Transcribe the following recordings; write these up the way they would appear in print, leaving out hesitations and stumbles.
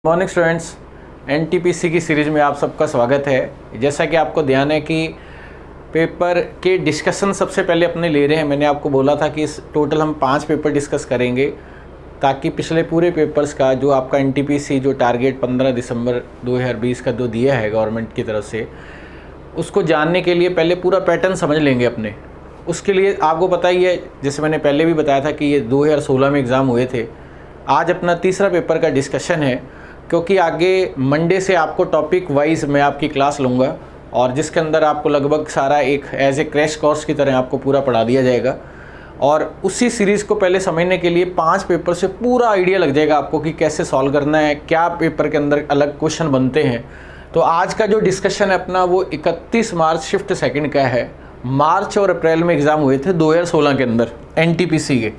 Morning students, NTPC की series में आप सबका स्वागत है। जैसा कि आपको ध्यान है कि पेपर के डिस्कशन सबसे पहले अपने ले रहे हैं। मैंने आपको बोला था कि इस टोटल हम 5 पेपर डिस्कस करेंगे ताकि पिछले पूरे पेपर्स का जो आपका एनटीपीसी जो टारगेट 15 दिसंबर 2020 का जो दिया है गवर्नमेंट की तरफ से, उसको जानने के लिए पहले पूरा पैटर्न समझ लेंगे अपने। उसके लिए आपको पता ही है, जैसे मैंने पहले भी बताया था कि ये 2016 में एग्ज़ाम हुए थे। आज अपना तीसरा पेपर का डिस्कशन है, क्योंकि आगे मंडे से आपको टॉपिक वाइज मैं आपकी क्लास लूँगा और जिसके अंदर आपको लगभग सारा एक एज ए क्रैश कोर्स की तरह आपको पूरा पढ़ा दिया जाएगा। और उसी सीरीज़ को पहले समझने के लिए 5 पेपर से पूरा आइडिया लग जाएगा आपको कि कैसे सॉल्व करना है, क्या पेपर के अंदर अलग क्वेश्चन बनते हैं। तो आज का जो डिस्कशन है अपना वो 31 मार्च शिफ्ट सेकंड का है। मार्च और अप्रैल में एग्ज़ाम हुए थे 2016 के अंदर एनटीपीसी के।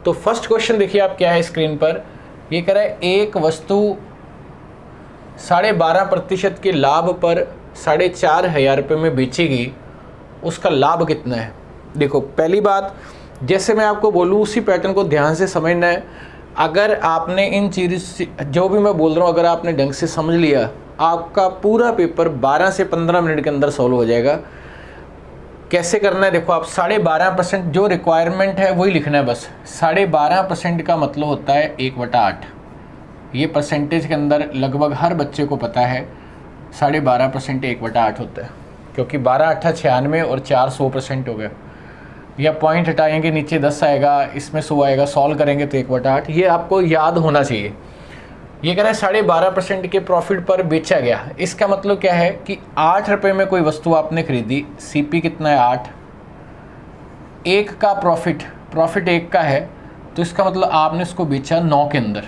तो फर्स्ट क्वेश्चन देखिए आप क्या है स्क्रीन पर। ये कह रहा है एक वस्तु 12.5% के लाभ पर 4,500 रुपये में बेचेगी, उसका लाभ कितना है। देखो पहली बात, जैसे मैं आपको बोलूँ उसी पैटर्न को ध्यान से समझना है। अगर आपने इन चीज़ जो भी मैं बोल रहा हूँ अगर आपने ढंग से समझ लिया, आपका पूरा पेपर 12 से 15 मिनट के अंदर सॉल्व हो जाएगा। कैसे करना है देखो आप, 12.5% जो रिक्वायरमेंट है वही लिखना है बस। 12.5% का मतलब होता है 1/8। ये परसेंटेज के अंदर लगभग हर बच्चे को पता है 12.5% 1/8 होता है, क्योंकि 12×8 96 और 4 100% हो गया। या पॉइंट हटाएंगे नीचे 10 आएगा, इसमें 100 आएगा, सॉल्व करेंगे तो 1/8। ये आपको याद होना चाहिए। ये कह रहा है 12.5% के प्रॉफिट पर बेचा गया। इसका मतलब क्या है कि 8 रुपये में कोई वस्तु आपने खरीदी, सीपी कितना है 8, 1 का प्रॉफिट 1 का है, तो इसका मतलब आपने इसको बेचा 9 के अंदर।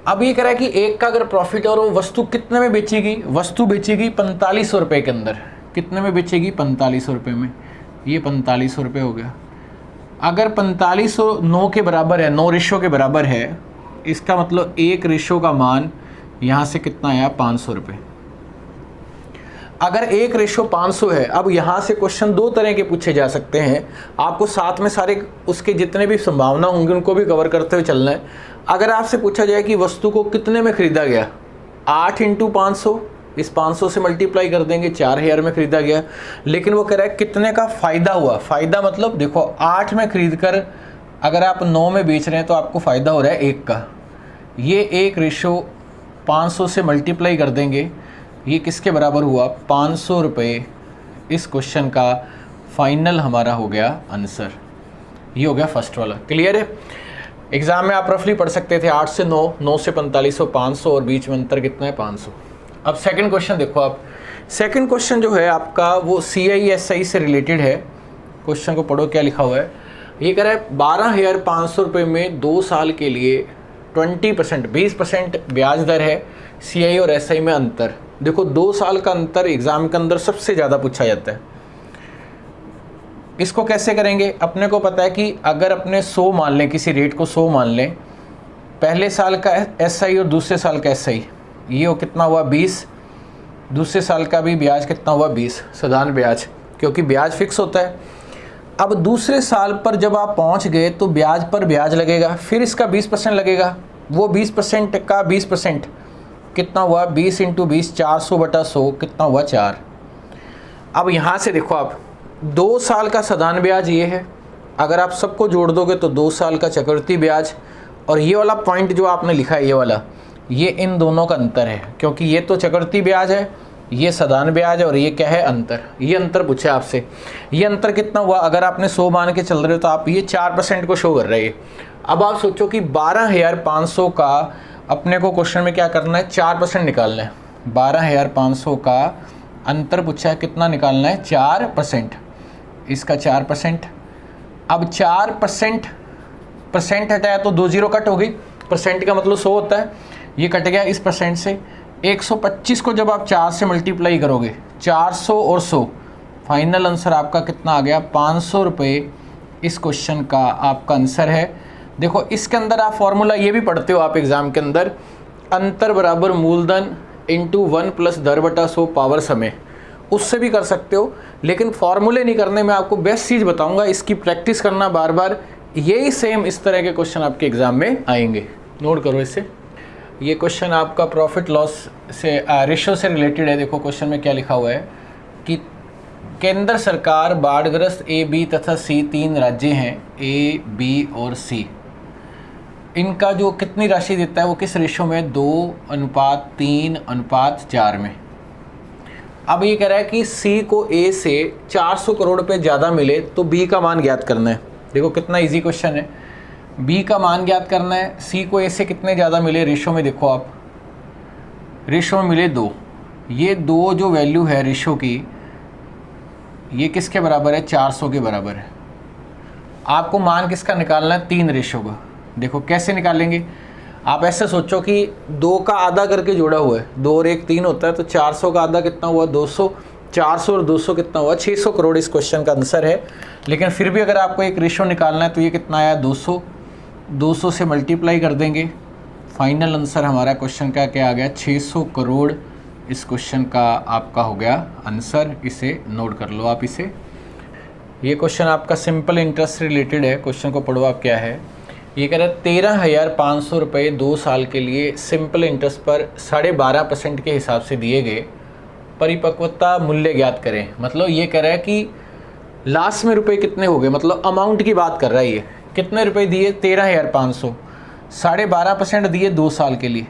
अब ये कह रहा है कि 1 का अगर प्रॉफिट और वो वस्तु कितने में बेचेगी, वस्तु बेचेगी 4500 रुपये के अंदर। कितने में बेचेगी, 4500 रुपये में। ये 4500 रुपये हो गया। अगर 4500 9 के बराबर है, 9 रेशो के बराबर है, इसका मतलब 1 रेशो का मान यहाँ से कितना आया, 500 रुपये। अगर 1 रेशो 500 है, अब यहाँ से क्वेश्चन 2 तरह के पूछे जा सकते हैं। आपको साथ में सारे उसके जितने भी संभावना होंगी उनको भी कवर करते हुए चलना है। अगर आपसे पूछा जाए कि वस्तु को कितने में खरीदा गया, 8 × 500, इस 500 से मल्टीप्लाई कर देंगे, 4000 में खरीदा गया। लेकिन वो कह रहा है कितने का फ़ायदा हुआ। फ़ायदा मतलब देखो 8 में खरीद कर अगर आप 9 में बेच रहे हैं तो आपको फ़ायदा हो रहा है 1 का। ये 1 रेशो 500 से मल्टीप्लाई कर देंगे, ये किसके बराबर हुआ, 500 रुपये। इस क्वेश्चन का फाइनल हमारा हो गया आंसर। ये हो गया फर्स्ट वाला। क्लियर है। एग्ज़ाम में आप रफली पढ़ सकते थे 8 से 9, 9 से 4500, 500 और बीच में अंतर कितना है, 500। अब सेकंड क्वेश्चन देखो आप। सेकंड क्वेश्चन जो है आपका वो CISI से रिलेटेड है। क्वेश्चन को पढ़ो क्या लिखा हुआ है। ये कह रहा है 12,500 रुपये में 2 साल के लिए 20% ब्याज दर है। CI और SI में अंतर देखो, 2 साल का अंतर एग्ज़ाम के अंदर सबसे ज़्यादा पूछा जाता है। इसको कैसे करेंगे, अपने को पता है कि अगर अपने 100 मान लें, किसी रेट को 100 मान लें, पहले साल का SI और दूसरे साल का SI, ये हो कितना हुआ 20, दूसरे साल का भी ब्याज कितना हुआ 20, साधारण ब्याज, क्योंकि ब्याज फिक्स होता है। अब दूसरे साल पर जब आप पहुंच गए तो ब्याज पर ब्याज लगेगा, फिर इसका 20% लगेगा। वो 20% का 20% कितना हुआ, 20 × 20, 400/100 कितना हुआ 4। अब यहाँ से देखो आप 2 साल का साधारण ब्याज ये है, अगर आप सबको जोड़ दोगे तो 2 साल का चक्रवृद्धि ब्याज, और ये वाला पॉइंट जो आपने लिखा है ये वाला, ये इन दोनों का अंतर है, क्योंकि ये तो चक्रवृद्धि ब्याज है, ये साधारण ब्याज है, और ये क्या है, अंतर। ये अंतर पूछा आपसे। ये अंतर कितना हुआ, अगर आपने 100 मान के चल रहे हो तो आप ये 4% को शो कर रहे हैं। अब आप सोचो कि 12,500 का अपने को क्वेश्चन में क्या करना है, 4% निकालना है। 12,500 का अंतर पूछा है, कितना निकालना है, 4%। इसका 4%। अब 4% हटाया तो 2 0 कट हो गई। परसेंट का मतलब 100 होता है, ये कट गया इस परसेंट से। 125 को जब आप 4 से मल्टीप्लाई करोगे, 400 और 100, फाइनल आंसर आपका कितना आ गया, 500 रुपये। इस क्वेश्चन का आपका आंसर है। देखो इसके अंदर आप फॉर्मूला ये भी पढ़ते हो आप एग्ज़ाम के अंदर, अंतर बराबर मूलधन इंटू 1 + 10/100 पावर समय, उससे भी कर सकते हो। लेकिन फॉर्मूले नहीं करने में आपको बेस्ट चीज़ बताऊंगा, इसकी प्रैक्टिस करना बार बार, यही सेम इस तरह के क्वेश्चन आपके एग्ज़ाम में आएंगे। नोट करो इसे। ये क्वेश्चन आपका प्रॉफिट लॉस से रेशो से रिलेटेड है। देखो क्वेश्चन में क्या लिखा हुआ है कि केंद्र सरकार बाढ़ग्रस्त ए, बी तथा सी 3 राज्य हैं, ए, बी और सी, इनका जो कितनी राशि देता है वो किस रेशो में, 2:3:4 में। अब ये कह रहा है कि सी को ए से 400 करोड़ रुपए ज़्यादा मिले तो बी का मान ज्ञात करना है। देखो कितना इजी क्वेश्चन है। बी का मान ज्ञात करना है, सी को ए से कितने ज़्यादा मिले, रेशो में देखो आप, रेशो में मिले 2। ये 2 जो वैल्यू है रेशो की, ये किसके बराबर है, 400 के बराबर है। आपको मान किसका निकालना है, 3 रेशो का। देखो कैसे निकालेंगे, आप ऐसे सोचो कि 2 का आधा करके जोड़ा हुआ है, 2 और 1 3 होता है, तो 400 का आधा कितना हुआ, 200, 400 और 200 कितना हुआ, 600 करोड़ इस क्वेश्चन का आंसर है। लेकिन फिर भी अगर आपको एक रेशो निकालना है तो ये कितना आया, 200, 200 से मल्टीप्लाई कर देंगे, फाइनल आंसर हमारा क्वेश्चन का क्या आ गया, 600 करोड़ इस क्वेश्चन का आपका हो गया आंसर। इसे नोट कर लो आप इसे। ये क्वेश्चन आपका सिंपल इंटरेस्ट रिलेटेड है। क्वेश्चन को पढ़ो आप क्या है। ये कह रहा है 13,500 रुपये 2 साल के लिए सिंपल इंटरेस्ट पर 12.5% के हिसाब से दिए गए, परिपक्वता मूल्य ज्ञात करें। मतलब ये कह रहा है कि लास्ट में रुपए कितने हो गए, मतलब अमाउंट की बात कर रहा है। ये कितने रुपए दिए, 13,500, 12.5% दिए 2 साल के लिए,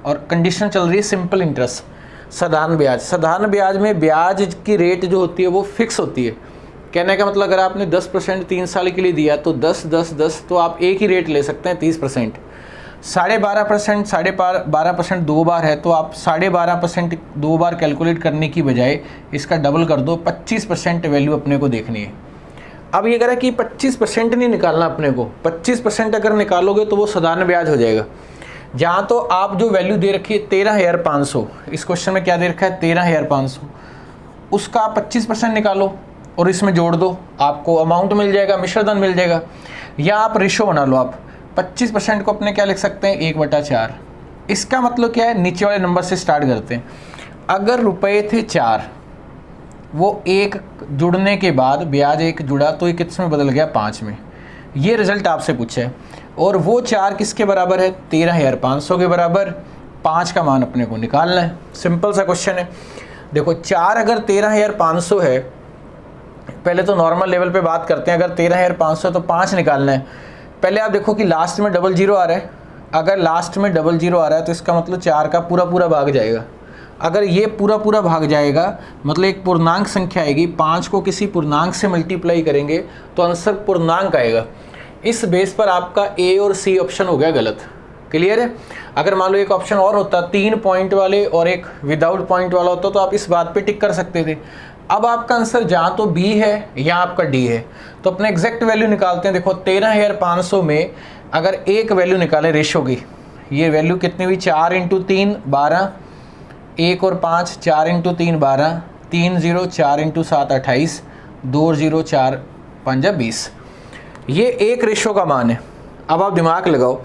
और कंडीशन चल रही है सिंपल इंटरेस्ट, साधारण ब्याज। साधारण ब्याज में ब्याज की रेट जो होती है वो फिक्स होती है। कहने का मतलब अगर आपने 10% 3 साल के लिए दिया तो 10, 10, 10, तो आप एक ही रेट ले सकते हैं 30%। 12.5%, 12.5% 2 बार है, तो आप 12.5% 2 बार कैलकुलेट करने की बजाय इसका डबल कर दो, 25% वैल्यू अपने को देखनी है। अब ये कह रहा है कि 25% नहीं निकालना अपने को, 25% अगर निकालोगे तो वो साधारण ब्याज हो जाएगा। जहाँ तो आप जो वैल्यू दे रखी है 13,500, इस क्वेश्चन में क्या दे रखा है 13,500, उसका आप 25% निकालो और इसमें जोड़ दो, आपको अमाउंट मिल जाएगा, मिश्रधन मिल जाएगा। या आप रेशो बना लो, आप 25% को अपने क्या लिख सकते हैं, 1/4। इसका मतलब क्या है, नीचे वाले नंबर से स्टार्ट करते हैं। अगर रुपए थे 4, वो 1 जुड़ने के बाद ब्याज 1 जुड़ा तो ये किस में बदल गया, 5 में। ये रिजल्ट आपसे पूछा है, और वो 4 किसके बराबर है, 13,500 के बराबर। 5 का मान अपने को निकालना है, सिंपल सा क्वेश्चन है। देखो 4 अगर 13,500 है, पहले तो नॉर्मल लेवल पे बात करते हैं। अगर 13,500 तो 5 निकालना है। पहले आप देखो कि लास्ट में 00 आ रहा है। अगर लास्ट में 00 आ रहा है तो इसका मतलब 4 का पूरा भाग जाएगा। अगर ये पूरा भाग जाएगा मतलब एक पूर्णांक संख्या आएगी, 5 को किसी पूर्णांक से मल्टीप्लाई करेंगे तो आंसर पूर्णांक आएगा। इस बेस पर आपका ए और सी ऑप्शन हो गया गलत। क्लियर है। अगर मान लो एक ऑप्शन और होता, 3 पॉइंट वाले और एक विदाउट पॉइंट वाला होता, तो आप इस बात पे टिक कर सकते थे। अब आपका आंसर जहाँ तो बी है या आपका डी है, तो अपने एग्जैक्ट वैल्यू निकालते हैं। देखो 13,500 में अगर एक वैल्यू निकालें रेशो की, ये वैल्यू कितनी हुई, 4 × 3 12, 1 और 5, 4 × 3 12, 3 0, 4 × 7 28, 2 0, 4 5 20। ये एक रेशो का मान है। अब आप दिमाग लगाओ,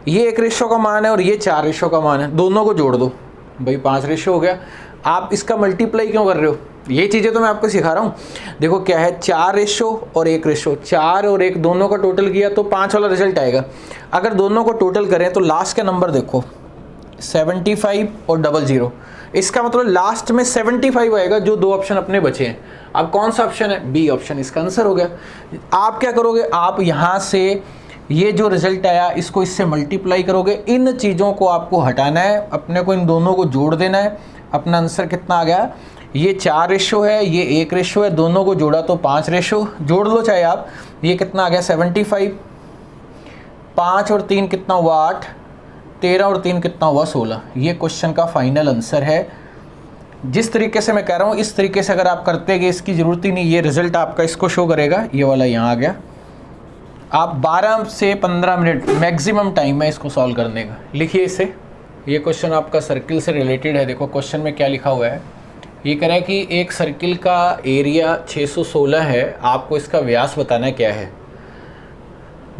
ये एक रेशो का मान है और ये 4 रेशो का मान है, दोनों को जोड़ दो भाई, 5 रेशो हो गया। आप इसका मल्टीप्लाई क्यों कर रहे हो, ये चीज़ें तो मैं आपको सिखा रहा हूँ। देखो क्या है, 4 रेशो और 1 रेशो, 4 और 1 दोनों का टोटल किया तो 5 वाला रिजल्ट आएगा। अगर दोनों को टोटल करें तो लास्ट का नंबर देखो 75 और 00, इसका मतलब लास्ट में 75 आएगा। जो 2 ऑप्शन अपने बचे हैं, अब कौन सा ऑप्शन है, बी ऑप्शन इसका आंसर हो गया। आप क्या करोगे, आप यहाँ से ये जो रिजल्ट आया इसको इससे मल्टीप्लाई करोगे, इन चीज़ों को आपको हटाना है, अपने को इन दोनों को जोड़ देना है। अपना आंसर कितना आ गया, ये 4 रेशो है, ये 1 रेशो है, दोनों को जोड़ा तो 5 रेशो, जोड़ लो चाहे आप। ये कितना आ गया 75, 5 और 3 कितना हुआ 8, 13 और 3 कितना हुआ 16। ये क्वेश्चन का फाइनल आंसर है। जिस तरीके से मैं कह रहा हूँ इस तरीके से अगर आप करते गए, इसकी ज़रूरत ही नहीं, ये रिजल्ट आपका इसको शो करेगा। ये वाला यहाँ आ गया। आप 12 से 15 मिनट मैक्सिमम टाइम है इसको सॉल्व करने का। लिखिए इसे। ये क्वेश्चन आपका सर्किल से रिलेटेड है। देखो क्वेश्चन में क्या लिखा हुआ है, ये कह रहा है कि एक सर्किल का एरिया 616 है, आपको इसका व्यास बताना क्या है।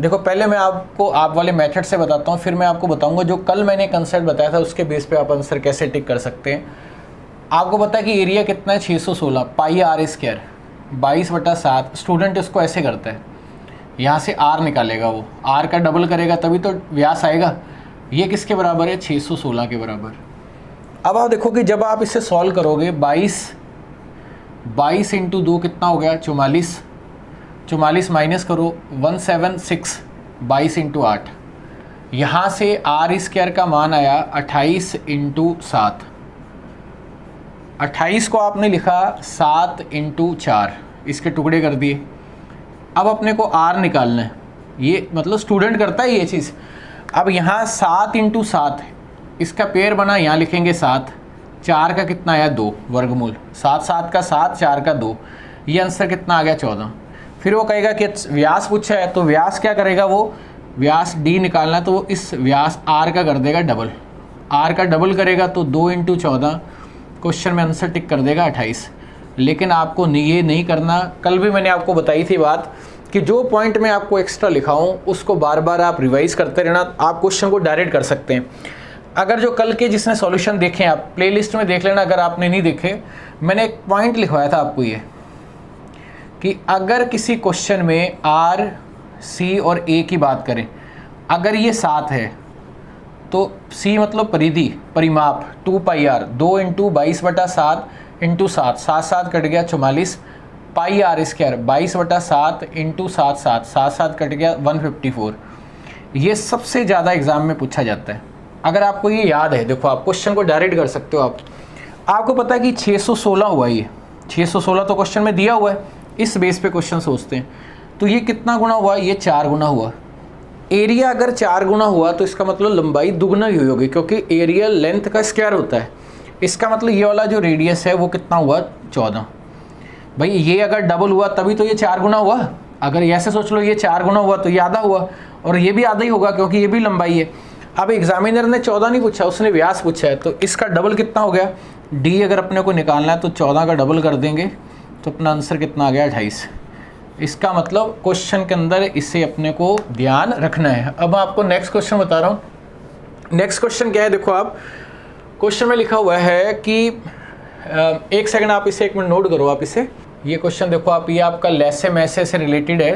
देखो पहले मैं आपको आप वाले मेथड से बताता हूँ, फिर मैं आपको बताऊँगा जो कल मैंने कंसेप्ट बताया था उसके बेस पे आप आंसर कैसे टिक कर सकते हैं। आपको पता है कि एरिया कितना है 616, पाई आर स्क्वायर 22/7। स्टूडेंट इसको ऐसे करता है, यहाँ से आर निकालेगा, वो आर का डबल करेगा तभी तो व्यास आएगा। ये किसके बराबर है, 616 के बराबर। अब आप देखो कि जब आप इसे सॉल्व करोगे 22 इंटू 2 कितना हो गया, 44। 44 माइनस करो 176, 22 इंटू 8। यहाँ से आर स्क्वायर का मान आया 28 इंटू 7। 28 को आपने लिखा 7 इंटू 4, इसके टुकड़े कर दिए। अब अपने को आर निकालना है, ये मतलब स्टूडेंट करता है ये चीज़। अब यहाँ 7 इंटू 7 इसका पेयर बना, यहाँ लिखेंगे 7। 4 का कितना आया 2 वर्गमूल, 7 7 का 7, 4 का 2, ये आंसर कितना आ गया 14। फिर वो कहेगा कि व्यास पूछा है तो व्यास क्या करेगा, वो व्यास डी निकालना, तो वो इस व्यास आर का कर देगा डबल। आर का डबल करेगा तो 2 इंटू 14, क्वेश्चन में आंसर टिक कर देगा 28। लेकिन आपको ये नहीं करना। कल भी मैंने आपको बताई थी बात कि जो पॉइंट मैं आपको एक्स्ट्रा लिखाऊं उसको बार बार आप रिवाइज करते रहना, आप क्वेश्चन को डायरेक्ट कर सकते हैं। अगर जो कल के जिसने सॉल्यूशन देखे आप प्लेलिस्ट में देख लेना, अगर आपने नहीं देखे, मैंने एक पॉइंट लिखवाया था आपको ये कि अगर किसी क्वेश्चन में आर, सी और ए की बात करें, अगर ये 7 है तो सी मतलब परिधि, परिमाप 2 पाई आर, 2 इंटू 22/7 इंटू 7, 7 7 कट गया 44, पाई आर स्क्वायर 22/7 इंटू 7 7, 7 7 कट गया 154। ये सबसे ज़्यादा एग्जाम में पूछा जाता है। अगर आपको ये याद है, देखो आप क्वेश्चन को डायरेक्ट कर सकते हो। आपको पता है कि 616 हुआ, ये 616 तो क्वेश्चन में दिया हुआ है, इस बेस पे क्वेश्चन सोचते हैं। तो ये कितना गुना हुआ, ये 4 गुना हुआ। एरिया अगर 4 गुना हुआ तो इसका मतलब लंबाई दुगना ही हुई होगी, क्योंकि एरिया लेंथ का स्क्वायर होता है। इसका मतलब ये वाला जो रेडियस है वो कितना हुआ, 14। भाई ये अगर डबल हुआ तभी तो ये 4 गुना हुआ। अगर ऐसे सोच लो ये 4 गुना हुआ तो ये आधा हुआ, और ये भी आधा ही होगा क्योंकि ये भी लंबाई है। अब एग्जामिनर ने 14 नहीं पूछा, उसने व्यास पूछा है, तो इसका डबल कितना हो गया, डी अगर अपने को निकालना है तो 14 का डबल कर देंगे तो अपना आंसर कितना आ गया, 28। इसका मतलब क्वेश्चन के अंदर इसे अपने को ध्यान रखना है। अब आपको नेक्स्ट क्वेश्चन बता रहा हूँ। नेक्स्ट क्वेश्चन क्या है, देखो आप क्वेश्चन में लिखा हुआ है कि एक सेकंड आप इसे 1 मिनट नोट करो आप इसे। ये क्वेश्चन देखो आप, ये आपका लेसे मैसे से रिलेटेड है।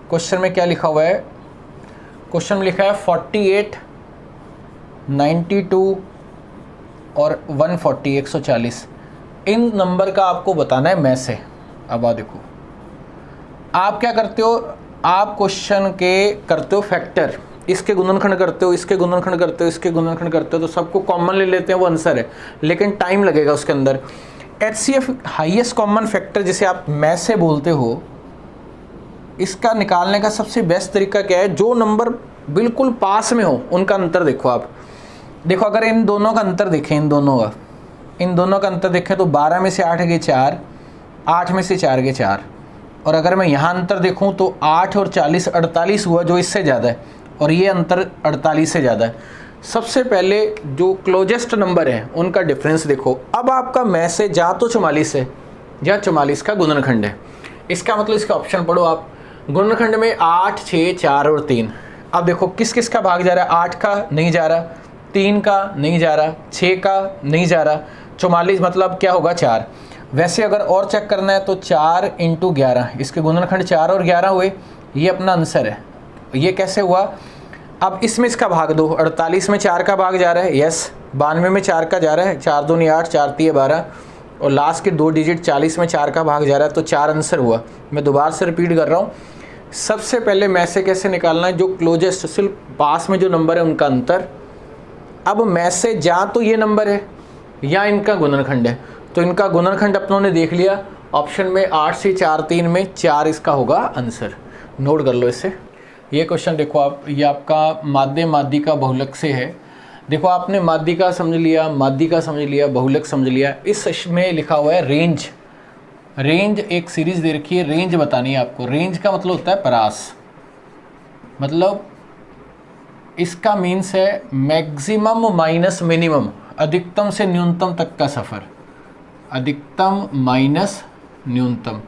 क्वेश्चन में क्या लिखा हुआ है, क्वेश्चन में लिखा है 48, 92 और 140, 140 इन नंबर का आपको बताना है में से। अब देखो आप क्या करते हो, आप क्वेश्चन के करते हो फैक्टर, इसके गुणनखंड करते हो, इसके गुणनखंड करते हो, इसके गुणनखंड करते हो, तो सबको कॉमन ले लेते हैं, वो आंसर है। लेकिन टाइम लगेगा उसके अंदर। HCF हाईएस्ट कॉमन फैक्टर जिसे आप में से बोलते हो, इसका निकालने का सबसे बेस्ट तरीका क्या है, जो नंबर बिल्कुल पास में हो उनका अंतर देखो आप। देखो अगर इन दोनों का अंतर देखें, इन दोनों का अंतर देखें तो 12 में से 8 गए 4, 8 में से 4 गए 4। और अगर मैं यहाँ अंतर देखूँ तो 8 और 40 48 हुआ, जो इससे ज़्यादा है, और ये अंतर 48 से ज़्यादा है। सबसे पहले जो क्लोजेस्ट नंबर है उनका डिफरेंस देखो। अब आपका में से जा तो 44 है या 44 का गुणनखंड है, इसका मतलब इसका ऑप्शन पढ़ो आप। गुणनखंड में 8, 6, 4 और 3। अब देखो किस किस का भाग जा रहा है, 8 का नहीं जा रहा, 3 का नहीं जा रहा, 6 का नहीं जा रहा, 44 मतलब क्या होगा 4। वैसे अगर और चेक करना है तो 4 इंटू 11, इसके गुणनखंड 4 और 11 हुए, ये अपना आंसर है। ये कैसे हुआ, अब इसमें इसका भाग दो, 48 में 4 का भाग जा रहा है, यस। 92 में 4 का जा रहा है, 4 दूनी 8, 4 तीय 12, और लास्ट के 2 डिजिट 40 में 4 का भाग जा रहा है, तो 4 आंसर हुआ। मैं दोबारा से रिपीट कर रहा हूँ। सबसे पहले में से कैसे निकालना है, जो क्लोजेस्ट सिर्फ पास में जो नंबर है उनका अंतर। अब में से जा तो ये नंबर है या इनका गुणनखंड है, तो इनका गुणनखंड अपनों ने देख लिया। ऑप्शन में 8 से 4 3 में 4 इसका होगा आंसर। नोट कर लो इसे। ये क्वेश्चन देखो आप, ये आपका माध्य माध्यिका बहुलक से है। देखो आपने माध्यिका समझ लिया, माध्यिका समझ लिया, बहुलक समझ लिया। इसमें लिखा हुआ है रेंज। रेंज एक सीरीज दे रखी है, रेंज बतानी है आपको। रेंज का मतलब होता है परास, मतलब इसका मीन्स है मैक्सिमम माइनस मिनिमम, अधिकतम से न्यूनतम तक का सफ़र। अधिकतम माइनस न्यूनतम।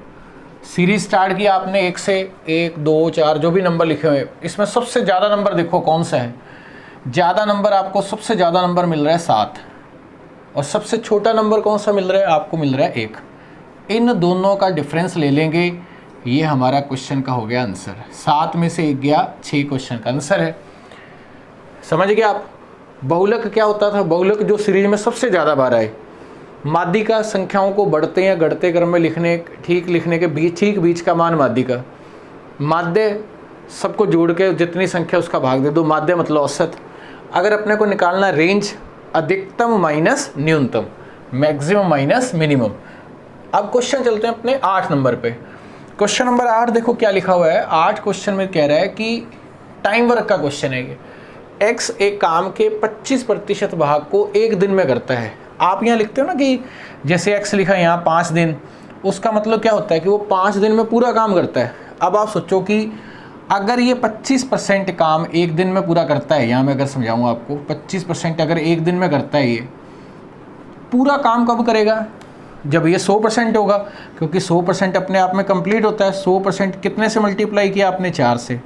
सीरीज स्टार्ट किया आपने 1 से 1 2 4 जो भी नंबर लिखे हुए, इसमें सबसे ज़्यादा नंबर देखो कौन सा है। ज़्यादा नंबर आपको, सबसे ज़्यादा नंबर मिल रहा है 7, और सबसे छोटा नंबर कौन सा मिल रहा है आपको, मिल रहा है 1। इन दोनों का डिफरेंस ले लेंगे, ये हमारा क्वेश्चन का हो गया आंसर। 7 में से 1 गया, 6 क्वेश्चन का आंसर है। समझ गए आप। बहुलक क्या होता था? बहुलक जो सीरीज में सबसे ज़्यादा बार आए। माध्यिका संख्याओं को बढ़ते या घटते क्रम में लिखने के बीच का मान माध्यिका। माध्य सबको जोड़ के जितनी संख्या उसका भाग दे दो, माध्य मतलब औसत। अगर अपने को निकालना रेंज, अधिकतम माइनस न्यूनतम, मैक्सिमम माइनस मिनिमम। अब क्वेश्चन चलते हैं अपने 8 नंबर पे। क्वेश्चन नंबर 8 देखो क्या लिखा हुआ है। 8 क्वेश्चन में कह रहा है कि टाइम वर्क का क्वेश्चन है ये। एक्स एक काम के 25% भाग को एक दिन में करता है। आप यहाँ लिखते हो ना कि जैसे एक्स लिखा है यहाँ 5 दिन, उसका मतलब क्या होता है कि वो 5 दिन में पूरा काम करता है। अब आप सोचो कि अगर ये 25% काम एक दिन में पूरा करता है, यहाँ मैं अगर समझाऊँ आपको, 25% अगर एक दिन में करता है, ये पूरा काम कब करेगा? जब ये 100% होगा, क्योंकि 100% अपने आप में कंप्लीट होता है। 100% कितने से मल्टीप्लाई किया आपने? 4 से।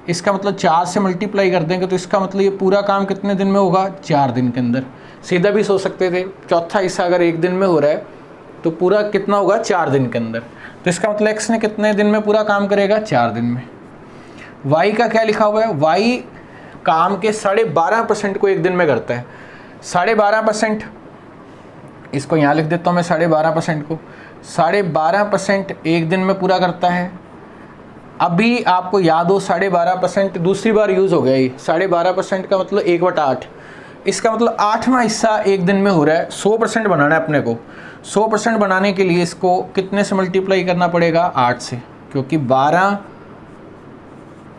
इसका मतलब 4 से मल्टीप्लाई कर देंगे तो इसका मतलब ये पूरा काम कितने दिन में होगा? 4 दिन के अंदर। सीधा भी सोच सकते थे, चौथा हिस्सा अगर एक दिन में हो रहा है तो पूरा कितना होगा? 4 दिन के अंदर। तो इसका मतलब एक्स ने कितने दिन में पूरा काम करेगा? 4 दिन में। वाई का क्या लिखा हुआ है? वाई काम के 12.5% को एक दिन में करता है। 12.5%, इसको यहाँ लिख देता हूँ मैं 12.5% को। 12.5% एक दिन में पूरा करता है। अभी आपको याद हो 12.5% दूसरी बार यूज़ हो गया ये। 12.5% का मतलब 1/8। इसका मतलब 8वां हिस्सा एक दिन में हो रहा है। 100% बनाना है अपने को। 100% बनाने के लिए इसको कितने से मल्टीप्लाई करना पड़ेगा? 8 से, क्योंकि 12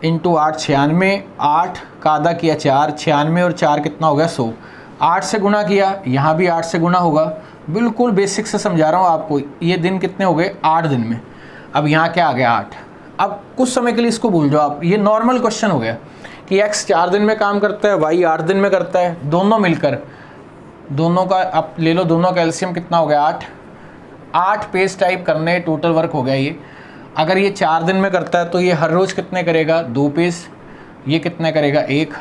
× 8 96, 8 का आधा किया 4, 96 और 4 कितना हो गया? 100। 8 से गुना किया, यहाँ भी 8 से गुना होगा। बिल्कुल बेसिक से समझा रहा हूँ आपको। ये दिन कितने हो गए? 8 दिन में। अब यहाँ क्या आ गया? 8। अब कुछ समय के लिए इसको भूल जाओ आप। ये नॉर्मल क्वेश्चन हो गया कि x 4 दिन में काम करता है, y 8 दिन में करता है। दोनों मिलकर, दोनों का आप ले लो, दोनों का एलसीएम कितना हो गया? 8। 8 पेज टाइप करने टोटल वर्क हो गया ये। अगर ये 4 दिन में करता है तो ये हर रोज़ कितने करेगा? 2 पेज। ये कितने करेगा? 1।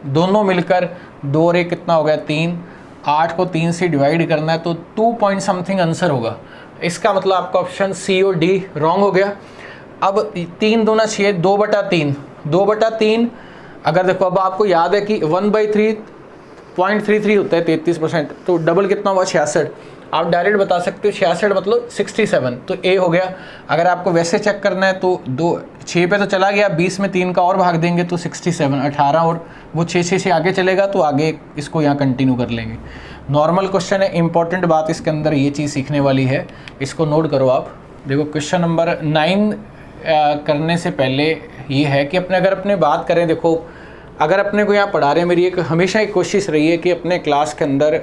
दोनों मिलकर 2 और 1 कितना हो गया? 3। 8 को 3 से डिवाइड करना है तो 2 पॉइंट समथिंग आंसर होगा। इसका मतलब आपका ऑप्शन सी और डी रॉन्ग हो गया। अब 3 दूना 6, 2/3। 2/3 अगर देखो, अब आपको याद है कि 1/3.33 होता है 33%, तो डबल कितना हुआ? 66। आप डायरेक्ट बता सकते हो 66 मतलब 67, तो ए हो गया। अगर आपको वैसे चेक करना है तो 6 पे तो चला गया, 20 में 3 का और भाग देंगे तो 67, 18 और वो 6 से आगे चलेगा तो आगे इसको यहाँ कंटिन्यू कर लेंगे। नॉर्मल क्वेश्चन है। इंपॉर्टेंट बात इसके अंदर ये चीज़ सीखने वाली है, इसको नोट करो आप। देखो क्वेश्चन नंबर 9 करने से पहले ये है कि अगर बात करें, देखो अगर अपने को यहाँ पढ़ा रहे हैं, मेरी हमेशा एक कोशिश रही है कि अपने क्लास के अंदर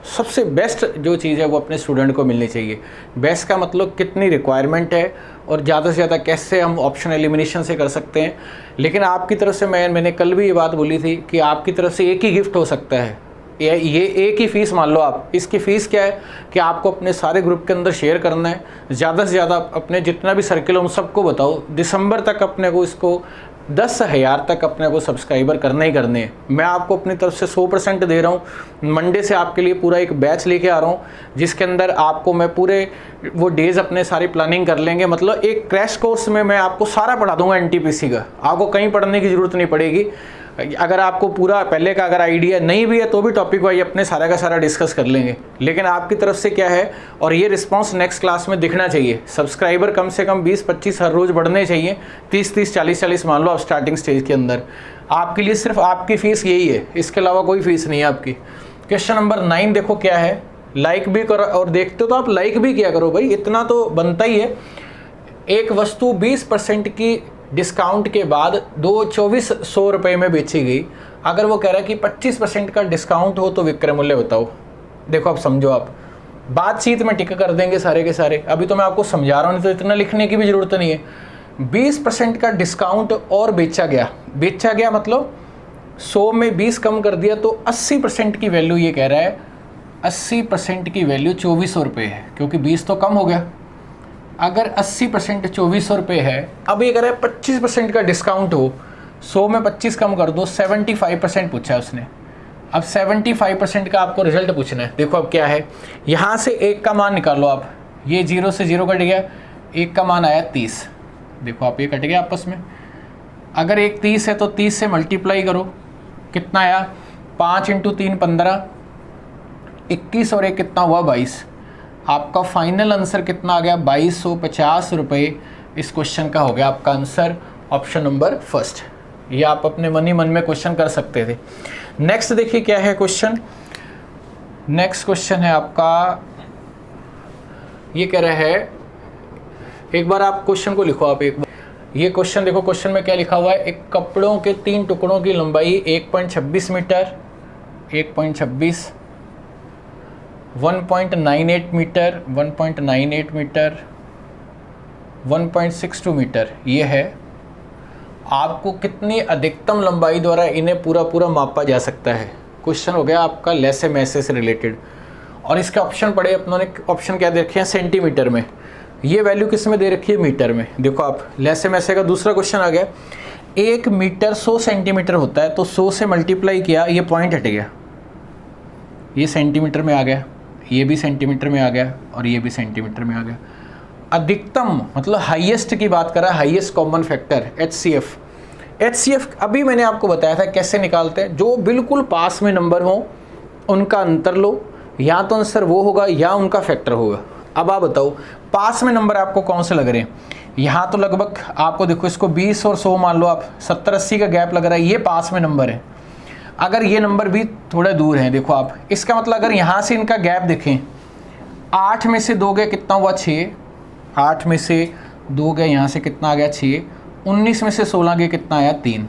सबसे बेस्ट जो चीज़ है वो अपने स्टूडेंट को मिलनी चाहिए। बेस्ट का मतलब कितनी रिक्वायरमेंट है और ज़्यादा से ज़्यादा कैसे हम ऑप्शन एलिमिनेशन से कर सकते हैं। लेकिन आपकी तरफ से मैंने कल भी ये बात बोली थी कि आपकी तरफ से एक ही गिफ्ट हो सकता है। ये एक ही फ़ीस मान लो आप। इसकी फ़ीस क्या है कि आपको अपने सारे ग्रुप के अंदर शेयर करना है, ज़्यादा से ज़्यादा अपने जितना भी सर्किल है उन सबको बताओ। दिसंबर तक अपने को इसको 10,000 तक अपने को सब्सक्राइबर करने ही करने हैं। मैं आपको अपनी तरफ से 100% दे रहा हूँ। मंडे से आपके लिए पूरा एक बैच लेके आ रहा हूँ जिसके अंदर आपको मैं पूरे वो डेज़ अपने सारी प्लानिंग कर लेंगे। मतलब एक क्रैश कोर्स में मैं आपको सारा पढ़ा दूंगा एनटीपीसी का। आपको कहीं पढ़ने की ज़रूरत नहीं पड़ेगी। अगर आपको पूरा पहले का अगर आइडिया नहीं भी है तो भी टॉपिक वाइज अपने सारा का सारा डिस्कस कर लेंगे। लेकिन आपकी तरफ से क्या है, और ये रिस्पांस नेक्स्ट क्लास में दिखना चाहिए। सब्सक्राइबर कम से कम 20-25 हर रोज़ बढ़ने चाहिए। 30-30 40-40 मान लो आप स्टार्टिंग स्टेज के अंदर। आपके लिए सिर्फ आपकी फ़ीस यही है, इसके अलावा कोई फ़ीस नहीं है आपकी। क्वेश्चन नंबर 9 देखो क्या है। लाइक भी करो, और देखते हो तो आप लाइक भी किया करो भाई, इतना तो बनता ही है। एक वस्तु 20% की डिस्काउंट के बाद 2400 रुपये में बेची गई। अगर वो कह रहा है कि 25% का डिस्काउंट हो तो विक्रय मूल्य बताओ। देखो आप समझो, आप बातचीत में टिक कर देंगे सारे के सारे। अभी तो मैं आपको समझा रहा हूँ, नहीं तो इतना लिखने की भी ज़रूरत नहीं है। 20% का डिस्काउंट और बेचा गया मतलब 100 में 20 कम कर दिया तो 80% की वैल्यू, ये कह रहा है 80% की वैल्यू 2400 रुपये है, क्योंकि 20 तो कम हो गया। अगर 80% 2400 रुपये है, अब ये कह रहा है 25% का डिस्काउंट हो, 100 में 25 कम कर दो, 75% पूछा है उसने। अब 75% का आपको रिजल्ट पूछना है। देखो अब क्या है, यहाँ से 1 का मान निकालो आप। ये 0 से 0 कट गया, 1 का मान आया 30। देखो आप ये कट गया आपस में। अगर एक 30 है तो 30 से मल्टीप्लाई करो, कितना आया 5 इंटू 3 15, 21 और 1 कितना हुआ 22। आपका फाइनल आंसर कितना आ गया 2250 रुपये इस क्वेश्चन का हो गया आपका आंसर, ऑप्शन नंबर फर्स्ट। ये आप अपने मन ही मन में क्वेश्चन कर सकते थे। नेक्स्ट देखिए क्या है क्वेश्चन। नेक्स्ट क्वेश्चन है आपका, ये कह रहा है, एक बार आप क्वेश्चन को लिखो आप एक बार। ये क्वेश्चन देखो, क्वेश्चन में क्या लिखा हुआ है, एक कपड़ों के 3 टुकड़ों की लंबाई 1.26 मीटर, 1.26, 1.98 मीटर, 1.98 मीटर, 1.62 मीटर, ये है। आपको कितनी अधिकतम लंबाई द्वारा इन्हें पूरा मापा जा सकता है। क्वेश्चन हो गया आपका लेसे मैसे से रिलेटेड, और इसके ऑप्शन पड़े अपनों ने, ऑप्शन क्या दे रखे हैं सेंटीमीटर में, ये वैल्यू किस में दे रखी है मीटर में। देखो आप लेसे मैसे का दूसरा क्वेश्चन आ गया, 1 मीटर 100 सेंटीमीटर होता है, तो 100 से मल्टीप्लाई किया, ये पॉइंट हट गया, ये सेंटीमीटर में आ गया, ये भी सेंटीमीटर में आ गया, और ये भी सेंटीमीटर में आ गया। अधिकतम मतलब हाईएस्ट की बात करा, highest common factor HCF। HCF अभी मैंने आपको बताया था कैसे निकालते हैं, जो बिल्कुल पास में नंबर हो उनका अंतर लो, या तो आंसर वो होगा या उनका फैक्टर होगा। अब आप बताओ पास में नंबर आपको कौन से लग रहे हैं। यहाँ तो लगभग आपको देखो, इसको 20 और 100 मान लो आप, 70-80 का गैप लग रहा है, ये पास में नंबर है। अगर ये नंबर भी थोड़ा दूर है, देखो आप, इसका मतलब अगर यहाँ से इनका गैप देखें, 8 में से 2 गए कितना हुआ 6, 8 में से 2 गए यहाँ से कितना आ गया 6, 19 में से 16 गए कितना आया 3।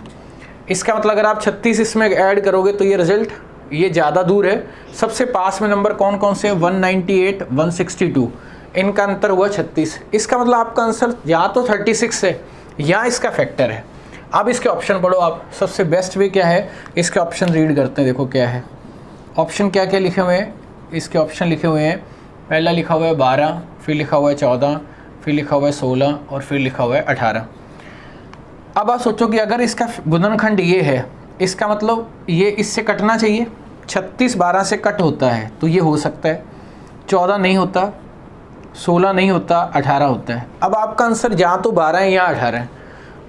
इसका मतलब अगर आप 36 इसमें ऐड करोगे तो ये रिजल्ट ये ज़्यादा दूर है। सबसे पास में नंबर कौन कौन से हैं, 198, 162, इनका अंतर हुआ 36। इसका मतलब आपका आंसर या तो 36 है या इसका फैक्टर है। अब इसके ऑप्शन पढ़ो आप, सबसे बेस्ट वे क्या है, इसके ऑप्शन रीड करते हैं। देखो क्या है ऑप्शन, क्या क्या लिखे हुए हैं इसके ऑप्शन लिखे हुए हैं। पहला लिखा हुआ है 12, फिर लिखा हुआ है 14, फिर लिखा हुआ है 16 और फिर लिखा हुआ है 18। अब आप सोचो कि अगर इसका गुणनखंड ये है, इसका मतलब ये इससे कटना चाहिए, 36 12 से कट होता है तो ये हो सकता है, 14 नहीं होता, 16 नहीं होता, 18 होता है। अब आपका आंसर या तो 12 है या 18 है।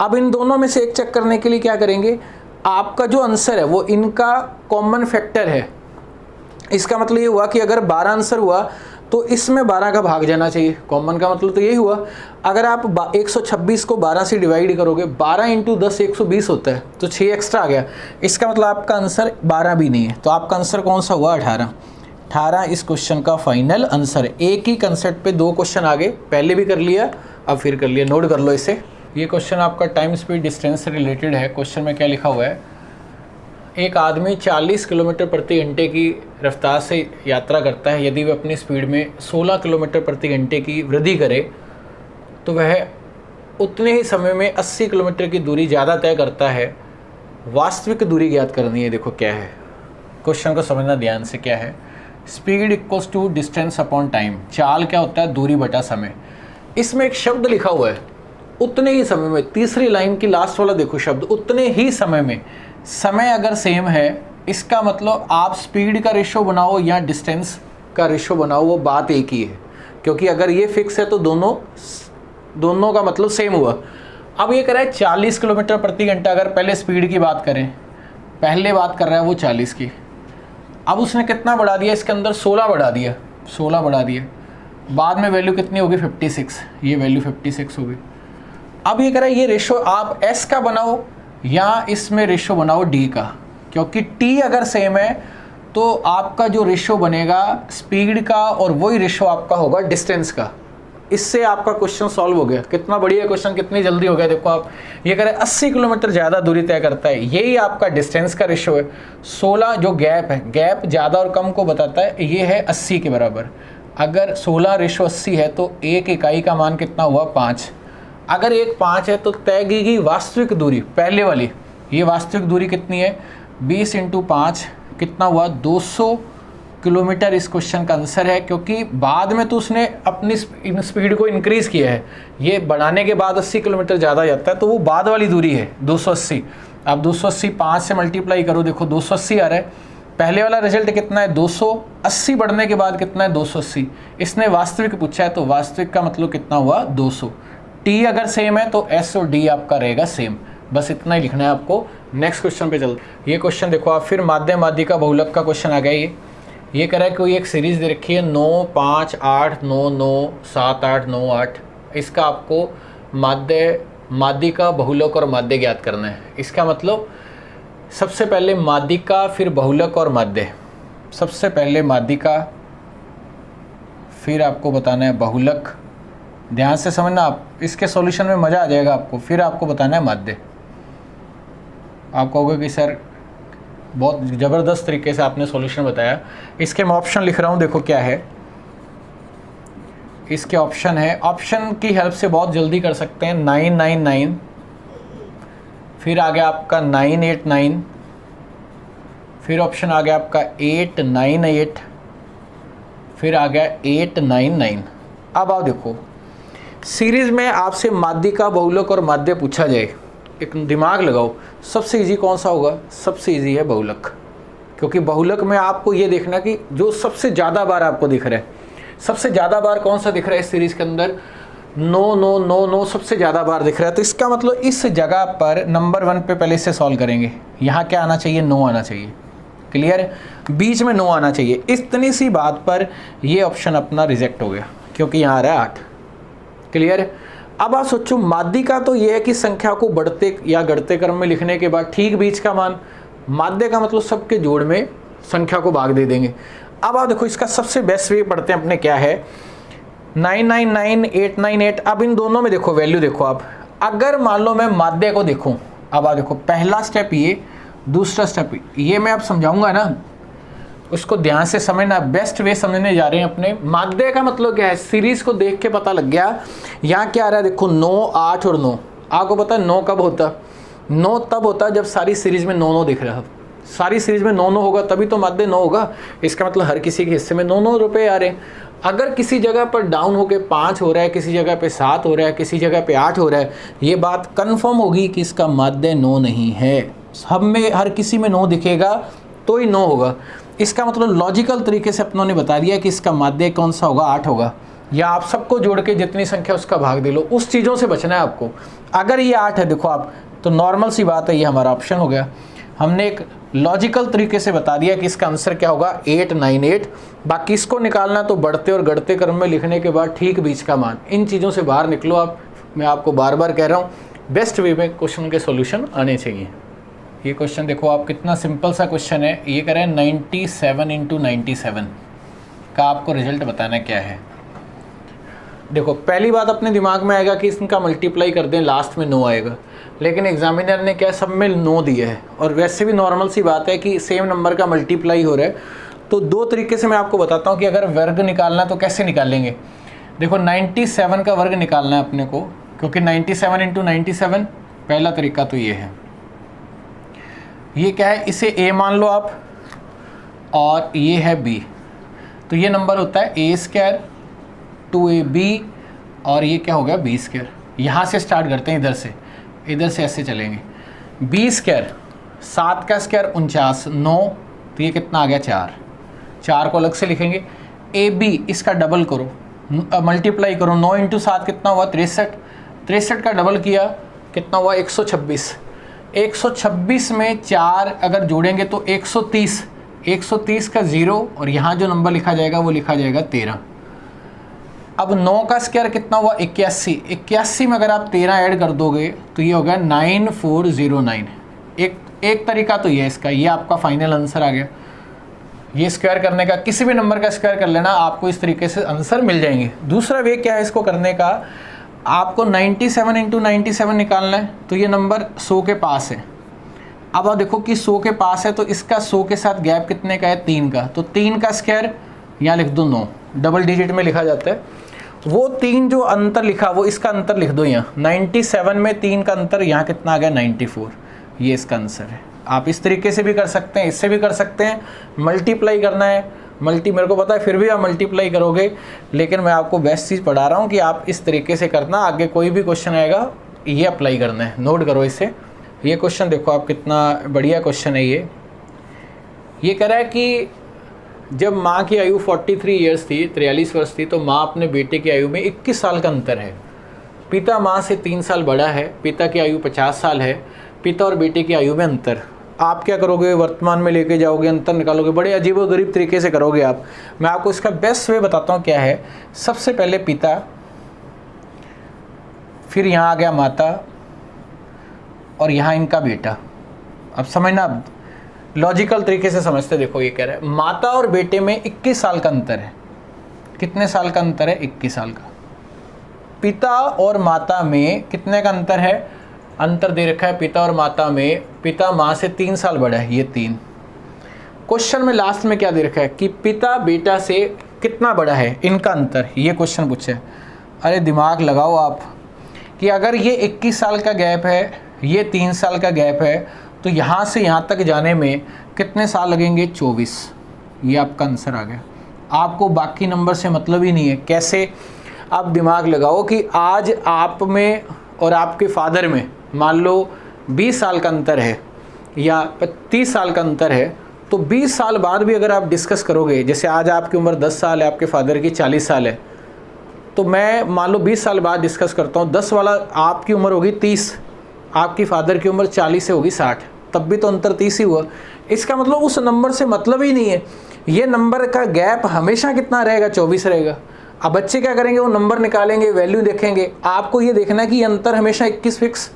अब इन दोनों में से एक चेक करने के लिए क्या करेंगे, आपका जो आंसर है वो इनका कॉमन फैक्टर है। इसका मतलब ये हुआ कि अगर 12 आंसर हुआ तो इसमें 12 का भाग जाना चाहिए, कॉमन का मतलब तो यही हुआ। अगर आप 126 को 12 से डिवाइड करोगे, 12 इंटू 10 120 होता है, तो 6 एक्स्ट्रा आ गया। इसका मतलब आपका आंसर 12 भी नहीं है, तो आपका आंसर कौन सा हुआ 18 इस क्वेश्चन का फाइनल आंसर है। एक ही कंसेप्ट पे 2 क्वेश्चन आगे, पहले भी कर लिया अब फिर कर लिया, नोट कर लो इसे। ये क्वेश्चन आपका टाइम स्पीड डिस्टेंस से रिलेटेड है। क्वेश्चन में क्या लिखा हुआ है, एक आदमी 40 किलोमीटर प्रति घंटे की रफ्तार से यात्रा करता है। यदि वह अपनी स्पीड में 16 किलोमीटर प्रति घंटे की वृद्धि करे तो वह उतने ही समय में 80 किलोमीटर की दूरी ज़्यादा तय करता है। वास्तविक दूरी ज्ञात करनी है। देखो क्या है, क्वेश्चन को समझना ध्यान से। क्या है, speed equals to distance upon time. चाल क्या होता है, दूरी बटा समय। इसमें एक शब्द लिखा हुआ है उतने ही समय में, तीसरी लाइन की लास्ट वाला देखो शब्द, उतने ही समय में। समय अगर सेम है, इसका मतलब आप स्पीड का रेशो बनाओ या डिस्टेंस का रेशो बनाओ, वो बात एक ही है। क्योंकि अगर ये फिक्स है तो दोनों का मतलब सेम हुआ। अब ये कह रहा है 40 किलोमीटर प्रति घंटा। अगर पहले स्पीड की बात करें, पहले बात कर रहा है वो 40 की, अब उसने कितना बढ़ा दिया इसके अंदर, 16 बढ़ा दिया, 16 बढ़ा दिया। बाद में वैल्यू कितनी होगी 56, ये वैल्यू 56 होगी। अब ये कह रहा है ये रेशो आप S का बनाओ या इसमें रेशो बनाओ D का, क्योंकि T अगर सेम है तो आपका जो रेशो बनेगा स्पीड का और वही रेशो आपका होगा डिस्टेंस का। इससे आपका क्वेश्चन सॉल्व हो गया। कितना बढ़िया क्वेश्चन, कितनी जल्दी हो गया। देखो आप, ये कह रहे 80 किलोमीटर ज़्यादा दूरी तय करता है, यही आपका डिस्टेंस का रेशो है। 16 जो गैप है, गैप ज़्यादा और कम को बताता है, ये है 80 के बराबर। अगर 16 रेशो 80 है तो एक इकाई का मान कितना हुआ 5। अगर एक 5 है तो तय की गई वास्तविक दूरी, पहले वाली, ये वास्तविक दूरी कितनी है 20 इंटू 5 कितना हुआ 200 किलोमीटर इस क्वेश्चन का आंसर है। क्योंकि बाद में तो उसने अपनी स्पीड को इंक्रीज़ किया है, ये बढ़ाने के बाद 80 किलोमीटर ज़्यादा जाता है, तो वो बाद वाली दूरी है 280। अब 280 5 से मल्टीप्लाई करो, देखो 280 आ रहा है। पहले वाला रिजल्ट कितना है 280, बढ़ने के बाद कितना है 280। इसने वास्तविक पूछा है तो वास्तविक का मतलब कितना हुआ 200। T अगर सेम है तो S और D आपका रहेगा सेम। बस इतना ही लिखना है आपको। नेक्स्ट क्वेश्चन पे चलते। ये क्वेश्चन देखो आप, फिर माध्य माध्यिका बहुलक का क्वेश्चन आ गया। ये कह रहा है कोई एक सीरीज दे रखी है 9 5 8 9 9 7 8 9 8। इसका आपको माध्यिका बहुलक और माध्य ज्ञात करना है। इसका मतलब सबसे पहले माध्यिका, फिर बहुलक और माध्य। सबसे पहले माध्यिका, फिर आपको बताना है बहुलक। ध्यान से समझना आप, इसके सॉल्यूशन में मज़ा आ जाएगा आपको। फिर आपको बताना है माध्य। आप कहोगे कि सर बहुत ज़बरदस्त तरीके से आपने सॉल्यूशन बताया। इसके मैं ऑप्शन लिख रहा हूँ, देखो क्या है इसके ऑप्शन है। ऑप्शन की हेल्प से बहुत जल्दी कर सकते हैं। 999, फिर आ गया आपका 989, फिर ऑप्शन आ गया आपका 898, फिर आ गया 899। अब आओ देखो, सीरीज में आपसे माध्यिका बहुलक और माध्य पूछा जाए, एक दिमाग लगाओ, सबसे इजी कौन सा होगा? सबसे इजी है बहुलक, क्योंकि बहुलक में आपको ये देखना कि जो सबसे ज़्यादा बार आपको दिख रहा है, सबसे ज़्यादा बार कौन सा दिख रहा है इस सीरीज़ के अंदर? 9 9 9 9 सबसे ज़्यादा बार दिख रहा है। तो इसका मतलब इस जगह पर नंबर 1 पे पहले इसे सॉल्व करेंगे। यहाँ क्या आना चाहिए? 9 आना चाहिए। क्लियर है? बीच में 9 आना चाहिए। इतनी सी बात पर ये ऑप्शन अपना रिजेक्ट हो गया, क्योंकि यहाँ आ रहा है 8। क्लियर है? अब आप सोचो, माध्यिका तो ये है कि संख्या को बढ़ते या घटते क्रम में लिखने के बाद ठीक बीच का मान। माध्य का मतलब सबके जोड़ में संख्या को भाग दे देंगे। अब आप देखो, इसका सबसे बेस्ट वे पढ़ते हैं अपने, क्या है? 999 898। अब इन दोनों में देखो वैल्यू देखो आप। अगर मान लो मैं माध्य को देखूं, अब आप देखो पहला स्टेप ये, दूसरा स्टेप ये मैं अब समझाऊंगा ना, उसको ध्यान से समझना। बेस्ट वे समझने जा रहे हैं अपने। माध्य का मतलब क्या है? सीरीज को देख के पता लग गया। यहाँ क्या आ रहा है देखो, 9 8 और 9। आपको पता है 9 कब होता? 9 तब होता है जब सारी सीरीज में 9 9 दिख रहा है। सारी सीरीज में 9 9 होगा तभी तो माध्य 9 होगा। इसका मतलब हर किसी के हिस्से में 9 9 रुपए आ रहे हैं। अगर किसी जगह पर डाउन होके 5 हो रहा है, किसी जगह पे 7 हो रहा है, किसी जगह पे 8 हो रहा है, ये बात कंफर्म होगी कि इसका माध्य 9 नहीं है। सब में, हर किसी में 9 दिखेगा तो ही 9 होगा। इसका मतलब लॉजिकल तरीके से अपनों ने बता दिया कि इसका माध्य कौन सा होगा? 8 होगा। या आप सबको जोड़ के जितनी संख्या उसका भाग दे लो, उस चीज़ों से बचना है आपको। अगर ये 8 है देखो आप, तो नॉर्मल सी बात है, ये हमारा ऑप्शन हो गया। हमने एक लॉजिकल तरीके से बता दिया कि इसका आंसर क्या होगा? 898। बाकी इसको निकालना तो बढ़ते और घटते क्रम में लिखने के बाद ठीक बीच का मान। इन चीज़ों से बाहर निकलो आप। मैं आपको बार बार कह रहा हूँ, बेस्ट वे में क्वेश्चन के सॉल्यूशन आने चाहिए। ये क्वेश्चन देखो आप, कितना सिंपल सा क्वेश्चन है। ये कह रहे हैं 97 × 97 का आपको रिजल्ट बताना क्या है। देखो पहली बात अपने दिमाग में आएगा कि इसका मल्टीप्लाई कर दें, लास्ट में 9 आएगा। लेकिन एग्जामिनर ने क्या सब में 9 दिया है, और वैसे भी नॉर्मल सी बात है कि सेम नंबर का मल्टीप्लाई हो रहा है। तो दो तरीके से मैं आपको बताता हूँ कि अगर वर्ग निकालना तो कैसे निकालेंगे। देखो 97 का वर्ग निकालना है अपने को, क्योंकि 97 × 97 पहला तरीका तो ये है। ये क्या है? इसे a मान लो आप, और ये है b। तो ये नंबर होता है a² 2ab, और ये क्या हो गया? b²। यहाँ से स्टार्ट करते हैं, इधर से ऐसे चलेंगे। b², 7 का स्क्वायर 49, 9, तो ये कितना आ गया? 4 को अलग से लिखेंगे। ab, इसका डबल करो, मल्टीप्लाई करो। 9 × 7 कितना हुआ? 63 का डबल किया कितना हुआ? 126। 126 में 4 अगर जोड़ेंगे तो 130 का 0, और यहाँ जो नंबर लिखा जाएगा वो लिखा जाएगा 13। अब 9 का स्क्वायर कितना हुआ? 81 में अगर आप 13 ऐड कर दोगे तो ये हो गया 9409। एक तरीका तो ये है इसका, ये आपका फाइनल आंसर आ गया। ये स्क्वायर करने का, किसी भी नंबर का स्क्वायर कर लेना, आपको इस तरीके से आंसर मिल जाएंगे। दूसरा वे क्या है इसको करने का? आपको 97 × 97 निकालना है। तो ये नंबर 100 के पास है। अब आप देखो कि 100 के पास है, तो इसका 100 के साथ गैप कितने का है? 3 का। तो 3 का स्क्वायर यहाँ लिख दो 9, डबल डिजिट में लिखा जाता है। वो 3 जो अंतर लिखा वो इसका अंतर लिख दो यहाँ। 97 में 3 का अंतर यहाँ कितना आ गया? 94। ये इसका आंसर है। आप इस तरीके से भी कर सकते हैं, इससे भी कर सकते हैं। मल्टीप्लाई करना है, मेरे को पता है फिर भी आप मल्टीप्लाई करोगे, लेकिन मैं आपको बेस्ट चीज़ पढ़ा रहा हूँ कि आप इस तरीके से करना। आगे कोई भी क्वेश्चन आएगा ये अप्लाई करना है, नोट करो इसे। ये क्वेश्चन देखो आप, कितना बढ़िया क्वेश्चन है ये कह रहा है कि जब माँ की आयु 43 ईयर्स थी, 43 वर्ष थी, तो माँ अपने बेटे की आयु में 21 साल का अंतर है। पिता माँ से 3 साल बड़ा है, पिता की आयु 50 साल है, पिता और बेटे की आयु में अंतर। आप क्या करोगे, वर्तमान में लेके जाओगे, अंतर निकालोगे, बड़े अजीबोगरीब तरीके से करोगे आप। मैं आपको इसका बेस्ट वे बताता हूँ क्या है। सबसे पहले पिता, फिर यहाँ आ गया माता और यहाँ इनका बेटा। अब समझना, अब लॉजिकल तरीके से समझते। देखो ये कह रहा है माता और बेटे में 21 साल का अंतर है। कितने साल का अंतर है? 21 साल का। पिता और माता में कितने का अंतर है? अंतर दे रखा है पिता और माता में, पिता माँ से 3 साल बड़ा है, ये 3। क्वेश्चन में लास्ट में क्या दे रखा है कि पिता बेटा से कितना बड़ा है, इनका अंतर, ये क्वेश्चन पूछे। अरे दिमाग लगाओ आप कि अगर ये 21 साल का गैप है, ये 3 साल का गैप है, तो यहाँ से यहाँ तक जाने में कितने साल लगेंगे? 24। ये आपका आंसर आ गया। आपको बाकी नंबर से मतलब ही नहीं है। कैसे? आप दिमाग लगाओ कि आज आप में और आपके फादर में मान लो 20 साल का अंतर है या 30 साल का अंतर है, तो 20 साल बाद भी अगर आप डिस्कस करोगे, जैसे आज आपकी उम्र 10 साल है, आपके फादर की 40 साल है, तो मैं मान लो 20 साल बाद डिस्कस करता हूँ, 10 वाला आपकी उम्र होगी 30, आपकी फादर की उम्र 40 से होगी 60, तब भी तो अंतर 30 ही हुआ। इसका मतलब उस नंबर से मतलब ही नहीं है। ये नंबर का गैप हमेशा कितना रहेगा? 24 रहेगा। अब बच्चे क्या करेंगे? वो नंबर निकालेंगे, वैल्यू देखेंगे। आपको ये देखना है कि ये अंतर हमेशा 21 फिक्स,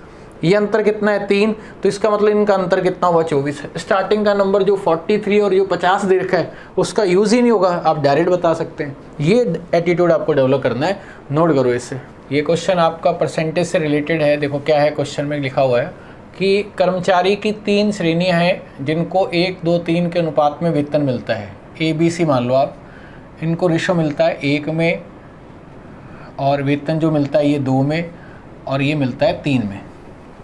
ये अंतर कितना है? 3, तो इसका मतलब इनका अंतर कितना हुआ? 24 है। स्टार्टिंग का नंबर जो 43 और जो 50 दे रखा है उसका यूज़ ही नहीं होगा, आप डायरेक्ट बता सकते हैं। ये एटीट्यूड आपको डेवलप करना है, नोट करो इसे। ये क्वेश्चन आपका परसेंटेज से रिलेटेड है। देखो क्या है, क्वेश्चन में लिखा हुआ है कि कर्मचारी की 3 श्रेणियाँ हैं जिनको 1, 2, 3 के अनुपात में वेतन मिलता है। ABC मान लो आप, इनको रेशो मिलता है 1 में, और वेतन जो मिलता है ये 2 में, और ये मिलता है 3 में।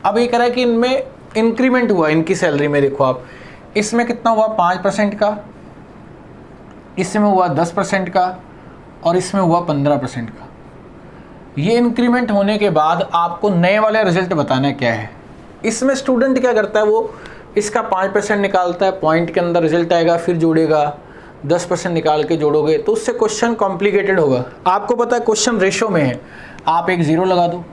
अब ये कह रहा है कि इनमें इंक्रीमेंट हुआ, इनकी सैलरी में देखो आप, इसमें कितना हुआ? 5% का, इसमें हुआ 10% का, और इसमें हुआ 15% का। ये इंक्रीमेंट होने के बाद आपको नए वाले रिजल्ट बताना है क्या है। इसमें स्टूडेंट क्या करता है, वो इसका 5% निकालता है, पॉइंट के अंदर रिजल्ट आएगा, फिर जोड़ेगा, 10% निकाल के जोड़ोगे, तो उससे क्वेश्चन कॉम्प्लिकेटेड होगा। आपको पता है क्वेश्चन रेशो में है, आप एक 0 लगा दो,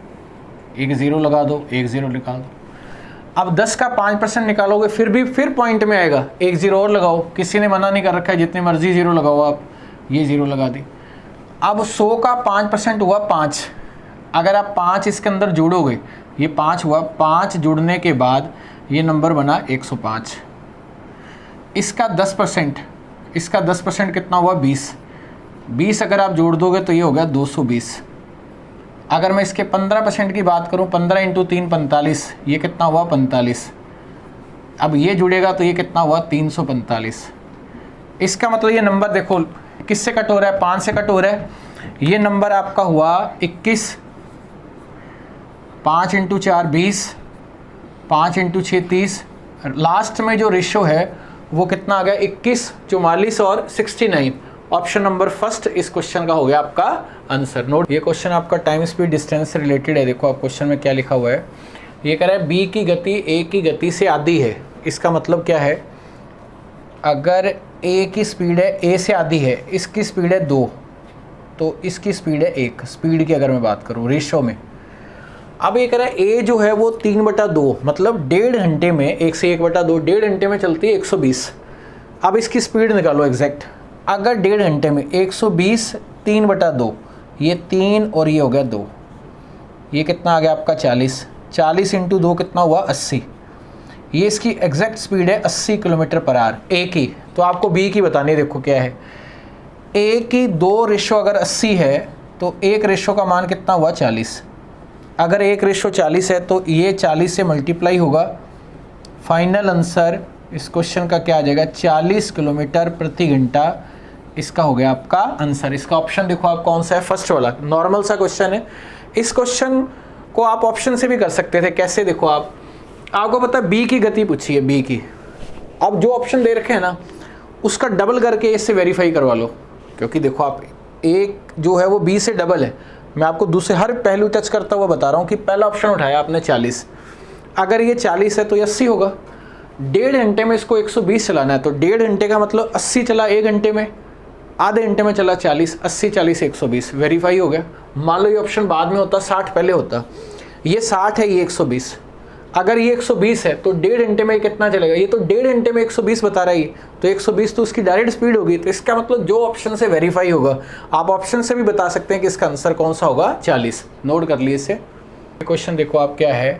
एक 0 लगा दो, एक 0 निकाल दो। अब 10 का 5% निकालोगे, फिर पॉइंट में आएगा, एक 0 और लगाओ। किसी ने मना नहीं कर रखा है, जितनी मर्जी 0 लगाओ आप, ये 0 लगा दी। अब 100 का 5% हुआ 5। अगर आप 5 इसके अंदर जोड़ोगे, ये 5 हुआ, 5 जुड़ने के बाद ये नंबर बना 105। इसका 10%, इसका 10% कितना हुआ? 20। 20 अगर आप जोड़ दोगे तो ये हो गया 220। अगर मैं इसके 15% की बात करूं, 15 × 3 45, ये कितना हुआ? 45। अब ये जुड़ेगा तो ये कितना हुआ? 345। इसका मतलब ये नंबर देखो किससे कट हो रहा है? 5 से कट हो रहा है। ये नंबर आपका हुआ 21, 5 × 4 20, 5 × 6 30। लास्ट में जो रेशो है वो कितना आ गया? 21, 44 और 69। ऑप्शन नंबर फर्स्ट इस क्वेश्चन का हो गया आपका आंसर। नोट, ये क्वेश्चन आपका टाइम स्पीड डिस्टेंस से रिलेटेड है। देखो आप क्वेश्चन में क्या लिखा हुआ है। ये कह रहा है बी की गति ए की गति से आधी है। इसका मतलब क्या है? अगर ए की स्पीड है, ए से आधी है, इसकी स्पीड है 2, तो इसकी स्पीड है 1। स्पीड की अगर मैं बात करूँ रेशो में, अब ये कह रहा है ए जो है वो 3/2, मतलब 1.5 घंटे में, 1 से 1/2, 1.5 घंटे में चलती है 120। अब इसकी स्पीड निकालो एग्जैक्ट। अगर 1.5 घंटे में 120 3/2, ये 3 और ये हो गया 2, ये कितना आ गया आपका 40। 40 × 2 कितना हुआ? 80। ये इसकी एग्जैक्ट स्पीड है 80 km/h ए की। तो आपको बी की बतानी है। देखो क्या है, ए की 2 रेशो अगर 80 है तो 1 रेशो का मान कितना हुआ? 40। अगर 1 रेशो 40 है तो ये 40 से मल्टीप्लाई होगा। फाइनल आंसर इस क्वेश्चन का क्या आ जाएगा? 40 km/घंटा। इसका हो गया आपका आंसर। इसका ऑप्शन देखो आप कौन सा है? फर्स्ट वाला। नॉर्मल सा क्वेश्चन है। इस क्वेश्चन को आप ऑप्शन से भी कर सकते थे। कैसे? देखो आपको पता है बी की गति पूछी है, बी की। अब जो ऑप्शन दे रखे हैं ना, उसका डबल करके इससे वेरीफाई करवा लो, क्योंकि देखो आप एक जो है वो बी से डबल है। मैं आपको दूसरे हर पहलू टच करता हुआ बता रहा हूँ कि पहला ऑप्शन उठाया आपने 40, अगर ये 40 है तो ये 80 होगा। 1.5 घंटे में इसको 120 चलाना है, तो 1.5 घंटे का मतलब 80 चला 1 घंटे में। आधे घंटे में चला 40, 80 40 120, वेरीफाई हो गया। मान लो ये ऑप्शन बाद में होता, 60 पहले होता, ये 60 है, ये 120। अगर ये 120 है तो 1.5 घंटे में कितना चलेगा, ये तो 1.5 घंटे में 120 बता रहा है, तो 120 तो उसकी डायरेक्ट स्पीड होगी। तो इसका मतलब जो ऑप्शन से वेरीफाई होगा, आप ऑप्शन से भी बता सकते हैं कि इसका आंसर कौन सा होगा, 40। नोट कर लिए इसे। क्वेश्चन देखो आप क्या है,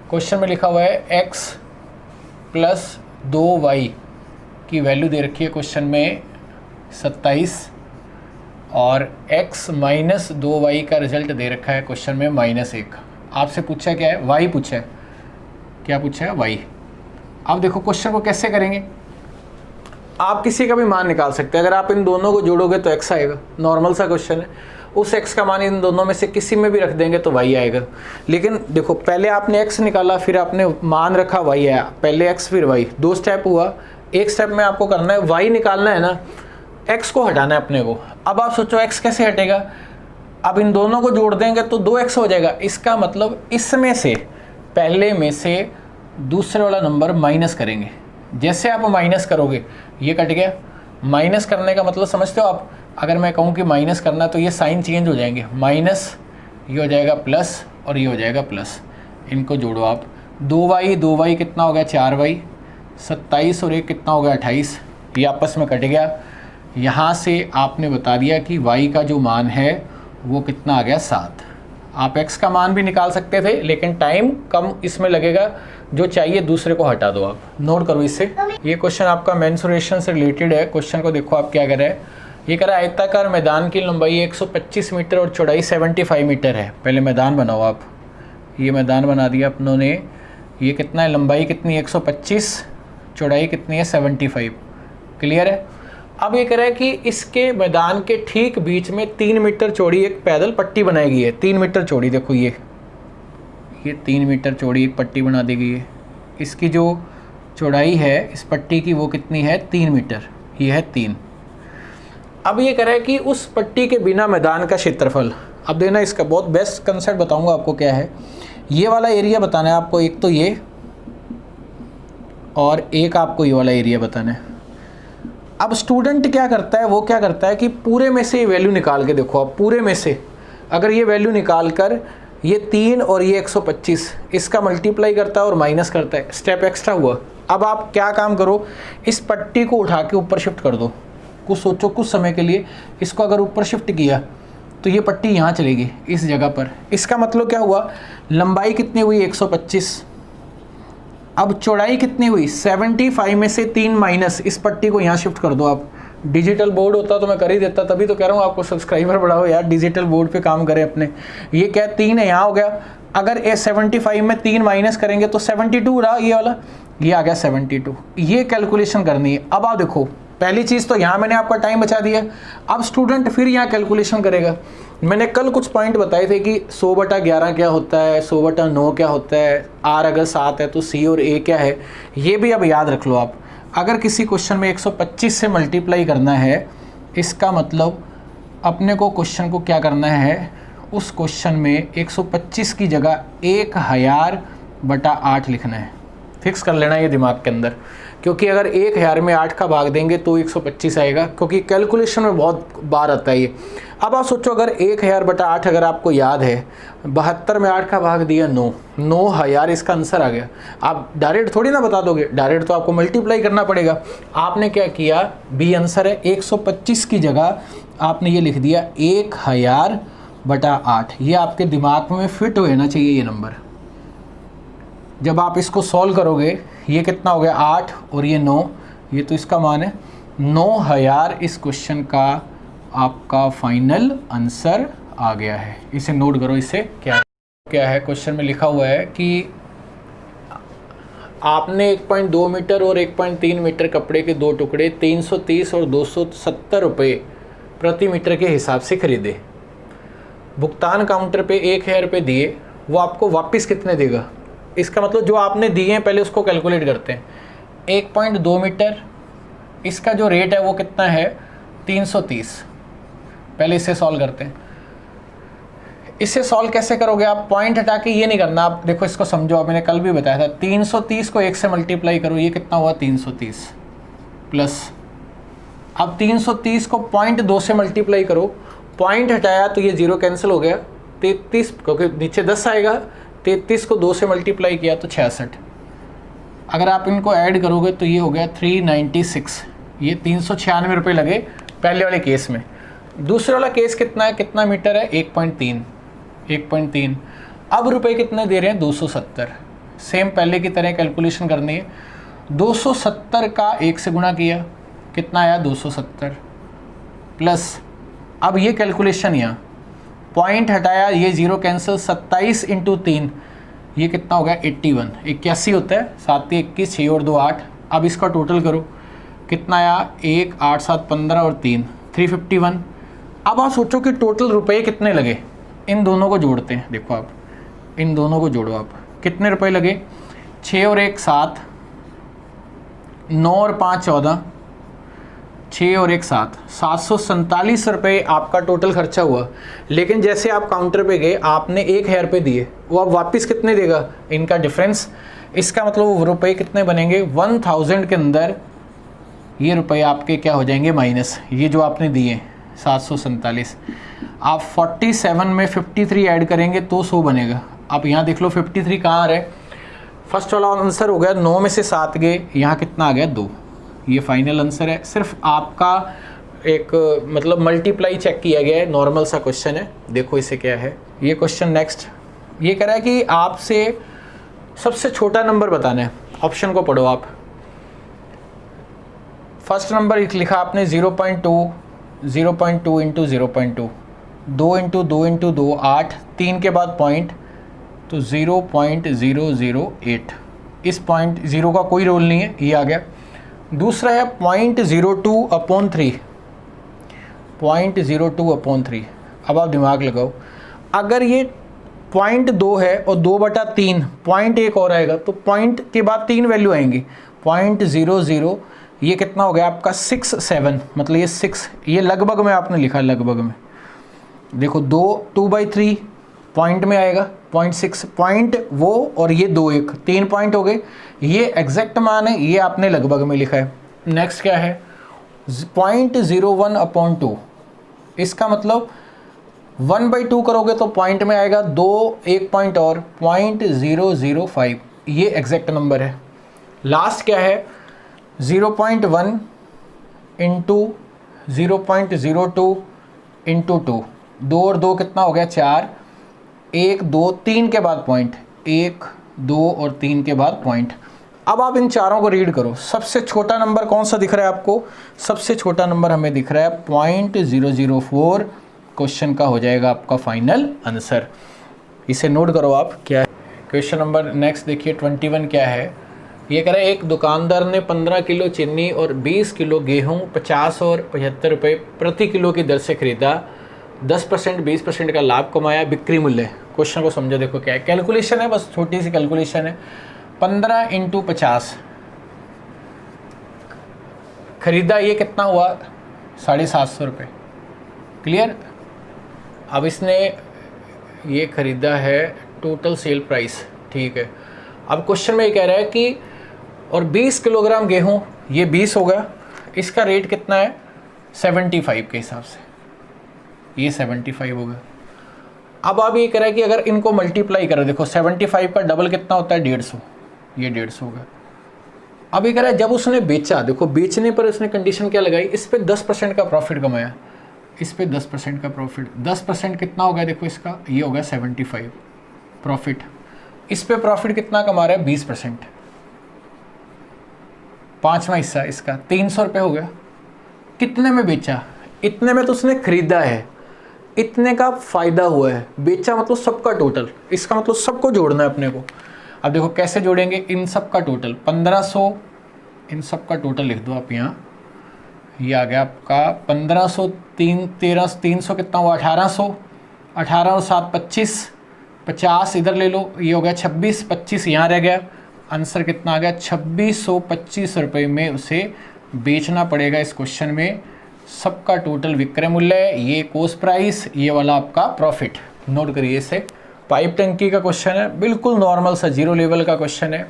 क्वेश्चन में लिखा हुआ है x + 2y की वैल्यू दे रखी है क्वेश्चन में 27, और x - 2y का रिजल्ट दे रखा है क्वेश्चन में -1। आपसे पूछा क्या है, y पूछा है, क्या पूछा है, y। अब देखो क्वेश्चन को कैसे करेंगे, आप किसी का भी मान निकाल सकते हैं। अगर आप इन दोनों को जोड़ोगे तो x आएगा, नॉर्मल सा क्वेश्चन है। उस x का मान इन दोनों में से किसी में भी रख देंगे तो y आएगा। लेकिन देखो पहले आपने x निकाला, फिर आपने मान रखा y आया, पहले x फिर y, 2 स्टेप हुआ। एक स्टेप में आपको करना है y निकालना है ना, x को हटाना है अपने को। अब आप सोचो x कैसे हटेगा, अब इन दोनों को जोड़ देंगे तो 2x हो जाएगा। इसका मतलब इसमें से पहले में से दूसरे वाला नंबर माइनस करेंगे। जैसे आप माइनस करोगे ये कट गया, माइनस करने का मतलब समझते हो आप, अगर मैं कहूँ कि माइनस करना तो ये साइन चेंज हो जाएंगे, माइनस ये हो जाएगा प्लस और ये हो जाएगा प्लस। इनको जोड़ो आप, 2y कितना हो गया 4y, 27 और 1 कितना हो गया 28, ये आपस में कट गया। यहाँ से आपने बता दिया कि y का जो मान है वो कितना आ गया 7। आप x का मान भी निकाल सकते थे लेकिन टाइम कम इसमें लगेगा, जो चाहिए दूसरे को हटा दो। आप नोट करो इससे। ये क्वेश्चन आपका मेंसुरेशन से रिलेटेड है। क्वेश्चन को देखो आप क्या कर रहे हैं, ये कह रहा है आयताकार मैदान की लंबाई 125 मीटर और चौड़ाई 75 मीटर है। पहले मैदान बनाओ आप, ये मैदान बना दिया अपनों ने। ये कितना है, लंबाई कितनी 125, चौड़ाई कितनी है 75। क्लियर है। अब ये कह रहा है कि इसके मैदान के ठीक बीच में 3 मीटर चौड़ी एक पैदल पट्टी बनाई गई है। 3 मीटर चौड़ी, देखो ये 3 मीटर चौड़ी एक पट्टी बना दी गई है। इसकी जो चौड़ाई है इस पट्टी की वो कितनी है 3 मीटर, ये है 3। अब ये कह रहा है कि उस पट्टी के बिना मैदान का क्षेत्रफल। अब देना इसका बहुत बेस्ट कंसेप्ट बताऊंगा आपको क्या है। ये वाला एरिया बताना है आपको, एक तो ये और एक आपको ये वाला एरिया बताना है। अब स्टूडेंट क्या करता है, वो क्या करता है कि पूरे में से ये वैल्यू निकाल के देखो आप, पूरे में से अगर ये वैल्यू निकाल कर ये 3 और ये 125 इसका मल्टीप्लाई करता है और माइनस करता है, स्टेप एक्स्ट्रा हुआ। अब आप क्या काम करो, इस पट्टी को उठा के ऊपर शिफ्ट कर दो। कुछ सोचो, कुछ समय के लिए इसको अगर ऊपर शिफ्ट किया तो ये पट्टी यहाँ चलेगी इस जगह पर। इसका मतलब क्या हुआ, लंबाई कितनी हुई 125, अब चौड़ाई कितनी हुई 75 में से 3 माइनस, इस पट्टी को यहाँ शिफ्ट कर दो आप। डिजिटल बोर्ड होता तो मैं कर ही देता, तभी तो कह रहा हूँ आपको सब्सक्राइबर बढ़ाओ यार, डिजिटल बोर्ड पे काम करें अपने। ये क्या 3 है, यहाँ हो गया। अगर ये 75 में 3 माइनस करेंगे तो 72 रहा, ये वाला ये आ गया 72। ये कैलकुलेशन करनी है। अब आप देखो, पहली चीज़ तो यहाँ मैंने आपका टाइम बचा दिया। अब स्टूडेंट फिर यहाँ कैलकुलेशन करेगा। मैंने कल कुछ पॉइंट बताए थे कि 100/11 क्या होता है, 100/9 क्या होता है, R अगर 7 है तो C और A क्या है, ये भी अब याद रख लो आप। अगर किसी क्वेश्चन में 125 से मल्टीप्लाई करना है, इसका मतलब अपने को क्वेश्चन को क्या करना है, उस क्वेश्चन में 125 की जगह 1000/8 लिखना है। फिक्स कर लेना ये दिमाग के अंदर, क्योंकि अगर 1000 में 8 का भाग देंगे तो 125 आएगा, क्योंकि कैलकुलेशन में बहुत बार आता है ये। अब आप सोचो, अगर 1000/8 अगर आपको याद है, 72 में 8 का भाग दिया 9, 9000 इसका आंसर आ गया। आप डायरेक्ट थोड़ी ना बता दोगे, डायरेक्ट तो आपको मल्टीप्लाई करना पड़ेगा। आपने क्या किया, बी आंसर है 125 की जगह आपने ये लिख दिया 1000/8। ये आपके दिमाग में फिट होना चाहिए ये नंबर। जब आप इसको सॉल्व करोगे, ये कितना हो गया 8 और ये 9, ये तो इसका मान है 9000। इस क्वेश्चन का आपका फाइनल आंसर आ गया है। इसे नोट करो। इससे क्या है क्वेश्चन में लिखा हुआ है कि आपने 1.2 मीटर और 1.3 मीटर कपड़े के 2 टुकड़े 330 और 270 रुपये प्रति मीटर के हिसाब से खरीदे। भुगतान काउंटर पे 1000 रुपये दिए, वो आपको वापस कितने देगा। इसका मतलब जो आपने दिए हैं पहले उसको कैलकुलेट करते हैं। 1.2 मीटर, इसका जो रेट है वो कितना है 330। पहले इसे सॉल्व करते हैं। इसे सॉल्व कैसे करोगे आप, पॉइंट हटा के ये नहीं करना। आप देखो इसको समझो, मैंने कल भी बताया था, 330 को 1 से मल्टीप्लाई करो, ये कितना हुआ 330 प्लस अब 330 को 0.2 से मल्टीप्लाई करो, पॉइंट हटाया तो ये 0 कैंसिल हो गया, 33 क्योंकि नीचे 10 आएगा, 33 को 2 से मल्टीप्लाई किया तो 66। अगर आप इनको ऐड करोगे तो ये हो गया 396। ये 396 रुपये लगे पहले वाले केस में। दूसरे वाला केस कितना है, कितना मीटर है, 1.3। अब रुपए कितने दे रहे हैं, 270। सेम पहले की तरह कैलकुलेशन करनी है। 270 का 1 से गुणा किया, कितना आया, 270 प्लस, अब ये कैलकुलेशन यहाँ पॉइंट हटाया, ये 0 कैंसिल, 27 इंटू 3 ये कितना हो गया, 81। 81 होता है, 7 21, 6 और 2 8। अब इसका टोटल करो, कितना आया, 1 8 7 15 और 3 351। अब आप सोचो कि टोटल रुपए कितने लगे, इन दोनों को जोड़ते हैं। देखो आप इन दोनों को जोड़ो, आप कितने रुपए लगे, 6 और 1 7, 9 और 5 14, 6 और 1 7, 747 रुपये आपका टोटल खर्चा हुआ। लेकिन जैसे आप काउंटर पे गए, आपने 1000 रुपये दिए, वो अब वापस कितने देगा, इनका डिफरेंस। इसका मतलब रुपए कितने बनेंगे, 1000 के अंदर ये रुपए आपके क्या हो जाएंगे, माइनस ये जो आपने दिए 747। आप 47 में 53 ऐड करेंगे तो 100 बनेगा। आप यहाँ देख लो 53 कहाँ आ रहा है, फर्स्ट वाला आंसर हो गया 9 में से 7 गए, यहाँ कितना आ गया, 2। ये फाइनल आंसर है। सिर्फ आपका एक मतलब मल्टीप्लाई चेक किया गया है, नॉर्मल सा क्वेश्चन है। देखो इसे क्या है ये क्वेश्चन। नेक्स्ट ये कह रहा है कि आपसे सबसे छोटा नंबर बताना है। ऑप्शन को पढ़ो आप। फर्स्ट नंबर लिखा आपने 0.2, 0.2 इंटू 0.2, 2 इंटू 2 इंटू 2 8, 3 के बाद पॉइंट तो 0.008। इस पॉइंट 0 का कोई रोल नहीं है, ये आ गया। दूसरा है 0.02/3, 0.02/3। अब आप दिमाग लगाओ, अगर ये 0.2 है और 2/3 0.1 और आएगा तो पॉइंट के बाद 3 वैल्यू आएंगी, 0.00, ये कितना हो गया आपका 67, मतलब ये 6, ये लगभग में आपने लिखा, लगभग में। देखो 2/3 पॉइंट में आएगा, 0.6 पॉइंट वो, और ये 2 1 3 पॉइंट हो गए, ये एग्जैक्ट मान है, ये आपने लगभग में लिखा है। नेक्स्ट क्या है 0.01/2, इसका मतलब 1/2 करोगे तो पॉइंट में आएगा, 2 1 पॉइंट और 0.005, ये एग्जैक्ट नंबर है। लास्ट क्या है 0.1 इंटू 0.02 इंटू 2, 2 और 2 कितना हो गया 4, 1 2 3 के बाद पॉइंट, 1 2 और 3 के बाद पॉइंट। अब आप इन चारों को रीड करो, सबसे छोटा नंबर कौन सा दिख रहा है आपको, सबसे छोटा नंबर हमें दिख रहा है 0.004, क्वेश्चन का हो जाएगा आपका फाइनल आंसर। इसे नोट करो आप, क्या है क्वेश्चन नंबर। नेक्स्ट देखिए 21 क्या है, ये कह रहा है एक दुकानदार ने 15 किलो चीनी और 20 किलो गेहूँ 50 और 75 रुपये प्रति किलो की दर से खरीदा, 10% 20% का लाभ कमाया, बिक्री मूल्य। क्वेश्चन को समझो, देखो क्या है, कैलकुलेशन है, बस छोटी सी कैलकुलेशन है। 15 इंटू 50 खरीदा, ये कितना हुआ 750 रुपये, क्लियर। अब इसने ये खरीदा है, टोटल सेल प्राइस, ठीक है। अब क्वेश्चन में ये कह रहा है कि और 20 किलोग्राम गेहूँ, ये 20 होगा, इसका रेट कितना है 75 के हिसाब से, ये 75 होगा। अब आप ये कह रहा है कि अगर इनको मल्टीप्लाई करें, देखो 75 का डबल कितना होता है 150, ये 150 होगा। अब ये कह रहा है जब उसने बेचा, देखो बेचने पर उसने कंडीशन क्या लगाई, इस पे 10% का प्रॉफिट कमाया, इस पे 10% का प्रॉफिट, 10% कितना हो गया, देखो इसका ये होगा 75 प्रॉफिट। इस पे प्रॉफिट कितना कमा रहा है 20%, पांचवा हिस्सा इसका 300 रुपये हो गया। कितने में बेचा, इतने में तो उसने खरीदा है, इतने का फायदा हुआ है, बेचा मतलब सबका टोटल, इसका मतलब सबको जोड़ना है अपने को। अब देखो कैसे जोड़ेंगे, इन सब का टोटल 1500, इन सब का टोटल लिख दो आप यहाँ, ये आ गया आपका 1500, 300 कितना हुआ 1800, 18 और 7 25, 50 इधर ले लो, ये हो गया 26, 25 यहाँ रह गया, आंसर कितना आ गया 2625 रुपये में उसे बेचना पड़ेगा। इस क्वेश्चन में सबका टोटल विक्रय मूल्य है, ये कॉस्ट प्राइस, ये वाला आपका प्रॉफिट। नोट करिए इसे। पाइप टंकी का क्वेश्चन है, बिल्कुल नॉर्मल सा 0 लेवल का क्वेश्चन है।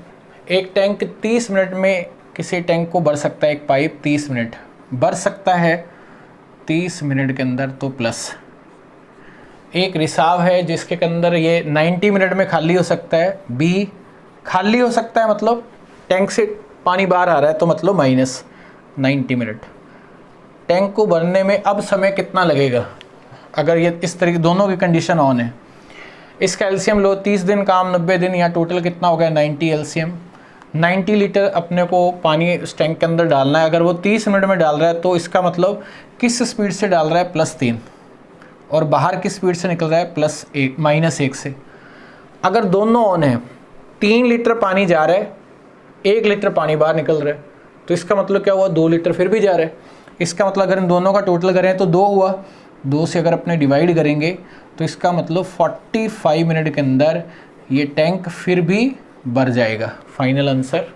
एक टैंक 30 मिनट में किसी टैंक को भर सकता है, एक पाइप 30 मिनट भर सकता है 30 मिनट के अंदर तो प्लस। एक रिसाव है जिसके अंदर ये 90 मिनट में खाली हो सकता है। बी खाली हो सकता है मतलब टैंक से पानी बाहर आ रहा है तो मतलब माइनस 90 मिनट। टैंक को भरने में अब समय कितना लगेगा अगर ये इस तरीके दोनों की कंडीशन ऑन है। इसका एलसीएम लो 30 दिन काम 90 दिन, या टोटल कितना हो गया 90 एलसीएम। 90 लीटर अपने को पानी उस टैंक के अंदर डालना है। अगर वो 30 मिनट में डाल रहा है तो इसका मतलब किस स्पीड से डाल रहा है +3, और बाहर किस स्पीड से निकल रहा है -1 से। अगर दोनों ऑन है 3 लीटर पानी जा रहा है, 1 लीटर पानी बाहर निकल रहा है, तो इसका मतलब क्या हुआ 2 लीटर फिर भी जा रहा है। इसका मतलब अगर इन दोनों का टोटल करें तो 2 हुआ, 2 से अगर अपने डिवाइड करेंगे तो इसका मतलब 45 मिनट के अंदर ये टैंक फिर भी भर जाएगा। Final answer.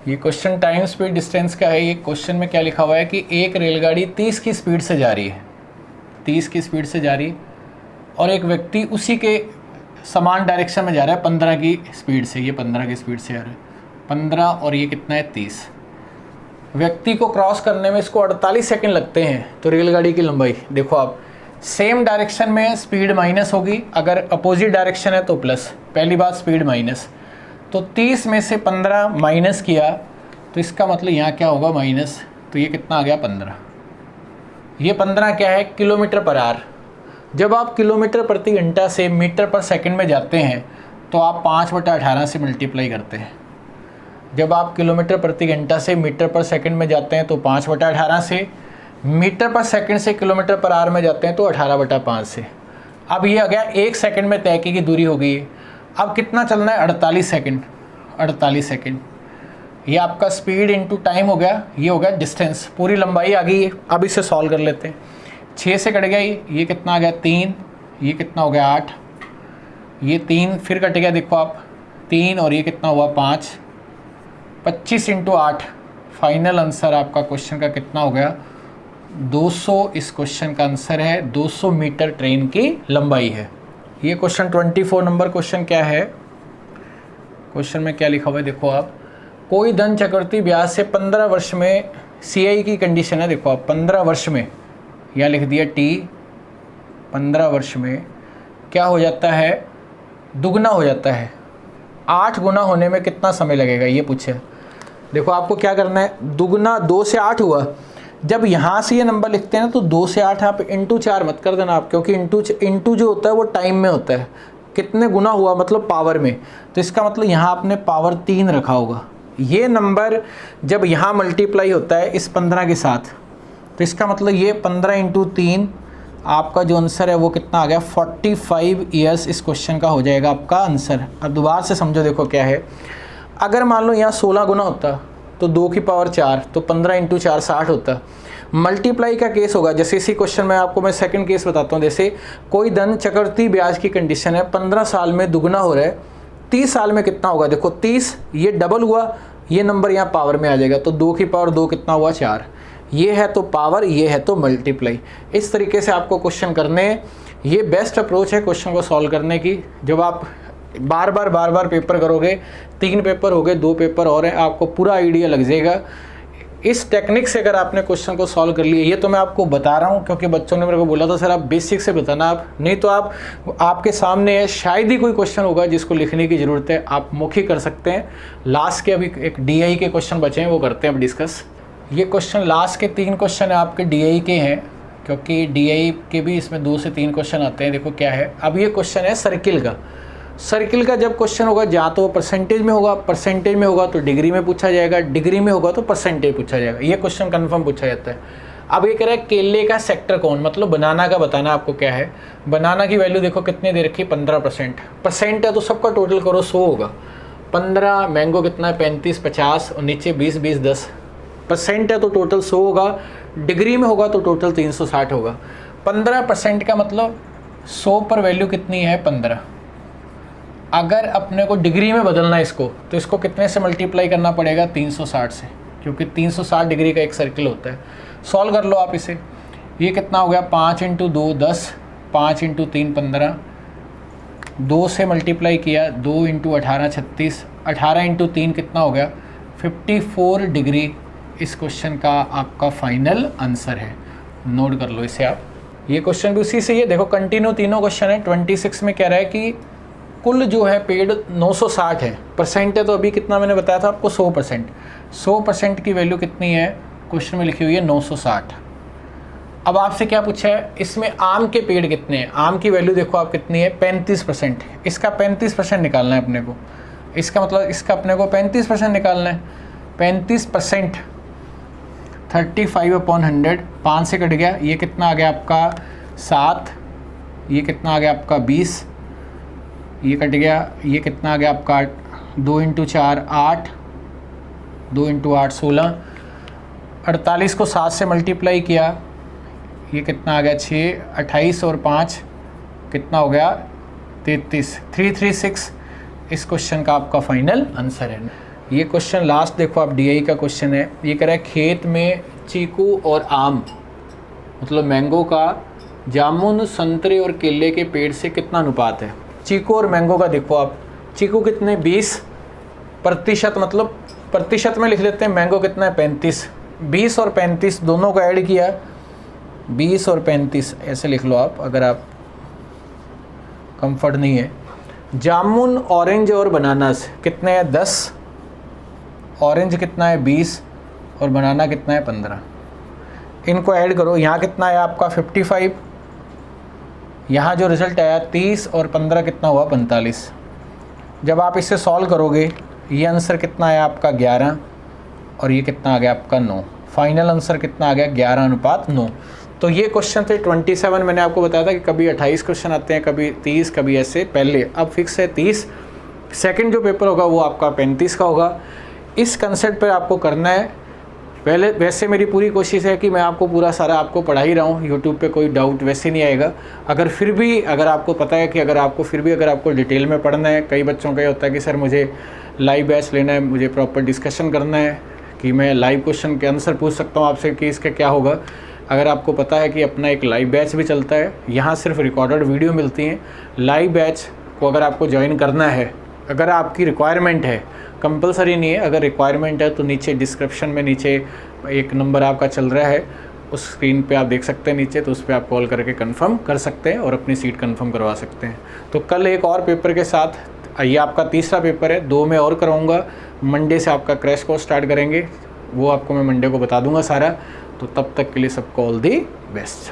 ये क्वेश्चन टाइम स्पीड डिस्टेंस का है। ये क्वेश्चन में क्या लिखा हुआ है कि एक रेलगाड़ी 30 की स्पीड से जा रही है, 30 की स्पीड से जा रही है, और एक व्यक्ति उसी के समान डायरेक्शन में जा रहा है 15 की स्पीड से। ये 15 की स्पीड से जा रहा है, 15 और ये कितना है 30। व्यक्ति को क्रॉस करने में इसको 48 सेकंड लगते हैं। तो रेलगाड़ी की लंबाई देखो आप, सेम डायरेक्शन में स्पीड माइनस होगी, अगर अपोजिट डायरेक्शन है तो प्लस। पहली बात स्पीड माइनस, तो 30 में से 15 माइनस किया तो इसका मतलब यहाँ क्या होगा माइनस, तो ये कितना आ गया 15। ये 15 क्या है किलोमीटर पर आवर। जब आप किलोमीटर प्रति घंटा से मीटर पर सेकंड में जाते हैं तो आप 5/18 से मल्टीप्लाई करते हैं। जब आप किलोमीटर प्रति घंटा से मीटर पर सेकंड में जाते हैं तो 5/18 से, मीटर पर सेकंड से किलोमीटर पर आवर में जाते हैं तो 18/5 से। अब ये आ गया 1 सेकंड में तय की दूरी हो गई। अब कितना चलना है 48 सेकंड, 48 सेकंड। ये आपका स्पीड इनटू टाइम हो गया, ये हो गया डिस्टेंस, पूरी लंबाई आ गई है। अब इसे सॉल्व कर लेते हैं। 6 से कट गया ये कितना आ गया 3, ये कितना हो गया 8, ये 3 फिर कट गया देखो आप 3, और ये कितना हुआ 5, 25 × 8। फाइनल आंसर आपका क्वेश्चन का कितना हो गया 200। इस क्वेश्चन का आंसर है 200 मीटर ट्रेन की लंबाई है। ये क्वेश्चन 24 नंबर क्वेश्चन क्या है। क्वेश्चन में क्या लिखा हुआ है देखो आप, कोई धन चक्रवृद्धि ब्याज से 15 वर्ष में CI की कंडीशन है। देखो आप 15 वर्ष में, यहाँ लिख दिया T, 15 वर्ष में क्या हो जाता है दुगना हो जाता है। 8 गुना होने में कितना समय लगेगा ये पूछे। देखो आपको क्या करना है, दुगना 2 से 8 हुआ। जब यहाँ से ये नंबर लिखते हैं ना तो 2 से 8 आप इंटू 4 मत कर देना आप, क्योंकि इंटू जो होता है वो टाइम में होता है, कितने गुना हुआ मतलब पावर में। तो इसका मतलब यहाँ आपने पावर 3 रखा होगा। ये नंबर जब यहाँ मल्टीप्लाई होता है इस 15 के साथ, तो इसका मतलब ये 15 × 3 आपका जो आंसर है वो कितना आ गया 45 ईयर्स। इस क्वेश्चन का हो जाएगा आपका आंसर। अब दोबारा से समझो देखो क्या है, अगर मान लो यहाँ 16 गुना होता तो 2 की पावर 4, तो 15 × 4 60 होता। मल्टीप्लाई का केस होगा, जैसे इसी क्वेश्चन में आपको मैं सेकंड केस बताता हूँ। जैसे कोई धन चक्रवृद्धि ब्याज की कंडीशन है, 15 साल में दुगना हो रहा है, 30 साल में कितना होगा देखो 30, ये डबल हुआ, ये नंबर यहाँ पावर में आ जाएगा, तो 2 की पावर 2 कितना हुआ 4। ये है तो पावर, ये है तो मल्टीप्लाई। इस तरीके से आपको क्वेश्चन करने हैं। ये बेस्ट अप्रोच है क्वेश्चन को सॉल्व करने की। जब आप बार बार पेपर करोगे, 3 पेपर हो गए, 2 पेपर और हैं, आपको पूरा आइडिया लग जाएगा। इस टेक्निक से अगर आपने क्वेश्चन को सॉल्व कर लिया, ये तो मैं आपको बता रहा हूँ क्योंकि बच्चों ने मेरे को बोला था सर आप बेसिक से बताना, आप नहीं तो आपके सामने है शायद ही कोई क्वेश्चन होगा जिसको लिखने की ज़रूरत है, आप मौखिक कर सकते हैं। लास्ट के अभी एक DI के क्वेश्चन बचे हैं, वो करते हैं अब डिस्कस। ये क्वेश्चन लास्ट के 3 क्वेश्चन आपके DI के हैं, क्योंकि DI के भी इसमें 2 से 3 क्वेश्चन आते हैं। देखो क्या है, अब ये क्वेश्चन है सर्किल का। सर्किल का जब क्वेश्चन होगा या तो परसेंटेज में होगा, परसेंटेज में होगा तो डिग्री में पूछा जाएगा, डिग्री में होगा तो परसेंटेज पूछा जाएगा। ये क्वेश्चन कंफर्म पूछा जाता है। अब ये कह रहा है केले का सेक्टर कौन, मतलब बनाना का बताना आपको क्या है। बनाना की वैल्यू देखो कितने दे रखी है 15%। परसेंट है तो सबका टोटल करो 100 होगा। 15, मैंगो कितना है 35, 50 और नीचे 20, 20, 10। परसेंट है तो टोटल 100 होगा, डिग्री में होगा तो टोटल 360 होगा। 15% का मतलब 100 पर वैल्यू कितनी है 15। अगर अपने को डिग्री में बदलना है इसको, तो इसको कितने से मल्टीप्लाई करना पड़ेगा 360 से, क्योंकि 360 डिग्री का एक सर्किल होता है। सॉल्व कर लो आप इसे। ये कितना हो गया 5 × 2 10, 5 × 3 15, 2 से मल्टीप्लाई किया 2 × 18 36, 18 × 3 कितना हो गया 54 डिग्री। इस क्वेश्चन का आपका फाइनल आंसर है। नोट कर लो इसे आप। ये क्वेश्चन भी उसी से ही है, देखो कंटिन्यू तीनों क्वेश्चन है। 26 में कह रहा है कि कुल जो है पेड़ 960 है, परसेंट है तो अभी कितना मैंने बताया था आपको 100%। 100% की वैल्यू कितनी है क्वेश्चन में लिखी हुई है 960। अब आपसे क्या पूछा है, इसमें आम के पेड़ कितने हैं। आम की वैल्यू देखो आप कितनी है 35%। इसका 35% निकालना है अपने को, इसका मतलब इसका अपने को 35% निकालना है। 35% 35/100, 5 से कट गया, ये कितना आ गया आपका 7, ये कितना आ गया आपका 20, ये कट गया, ये कितना आ गया आपका 2 × 4 8, 2 × 8 16, 48 को 7 से मल्टीप्लाई किया, ये कितना आ गया 6, 28 और 5 कितना हो गया 33, 336 इस क्वेश्चन का आपका फाइनल आंसर है। ये क्वेश्चन लास्ट देखो आप, डीआई का क्वेश्चन है। ये कह रहा है खेत में चीकू और आम मतलब मैंगो का जामुन, संतरे और केले के पेड़ से कितना अनुपात है। चीकू और मैंगो का देखो आप, चीकू कितने 20%, मतलब प्रतिशत में लिख लेते हैं। मैंगो कितना है 35, 20 और 35 दोनों को ऐड किया 20 और 35 ऐसे लिख लो आप अगर आप कंफर्ट नहीं है। जामुन, ऑरेंज और बनानास कितने हैं 10, ऑरेंज कितना है 20 और बनाना कितना है 15। इनको ऐड करो, यहाँ कितना है आपका 55, यहाँ जो रिज़ल्ट आया 30 और 15 कितना हुआ 45। जब आप इसे सॉल्व करोगे ये आंसर कितना आया आपका 11 और ये कितना आ गया आपका 9। फाइनल आंसर कितना आ गया 11:9। तो ये क्वेश्चन थे 27। मैंने आपको बताया था कि कभी 28 क्वेश्चन आते हैं, कभी 30, कभी ऐसे। पहले अब फिक्स है 30। सेकंड जो पेपर होगा वो आपका 35 का होगा। इस कंसेप्ट पर आपको करना है। पहले वैसे मेरी पूरी कोशिश है कि मैं आपको पूरा सारा आपको पढ़ा ही रहा हूँ, यूट्यूब पे कोई डाउट वैसे नहीं आएगा। अगर फिर भी अगर आपको पता है कि अगर आपको डिटेल में पढ़ना है, कई बच्चों का ये होता है कि सर मुझे लाइव बैच लेना है, मुझे प्रॉपर डिस्कशन करना है कि मैं लाइव क्वेश्चन के आंसर पूछ सकता हूँ आपसे कि इसका क्या होगा। अगर आपको पता है कि अपना एक लाइव बैच भी चलता है, यहाँ सिर्फ रिकॉर्डेड वीडियो मिलती हैं। लाइव बैच को अगर आपको ज्वाइन करना है, अगर आपकी रिक्वायरमेंट है, कंपलसरी नहीं है, अगर रिक्वायरमेंट है तो नीचे डिस्क्रिप्शन में नीचे एक नंबर आपका चल रहा है, उस स्क्रीन पे आप देख सकते हैं नीचे, तो उस पर आप कॉल करके कंफर्म कर सकते हैं और अपनी सीट कंफर्म करवा सकते हैं। तो कल एक और पेपर के साथ, ये आपका तीसरा पेपर है, 2 में और कराऊंगा। मंडे से आपका क्रैश कोर्स स्टार्ट करेंगे, वो आपको मैं मंडे को बता दूंगा सारा। तो तब तक के लिए सबको ऑल दी बेस्ट।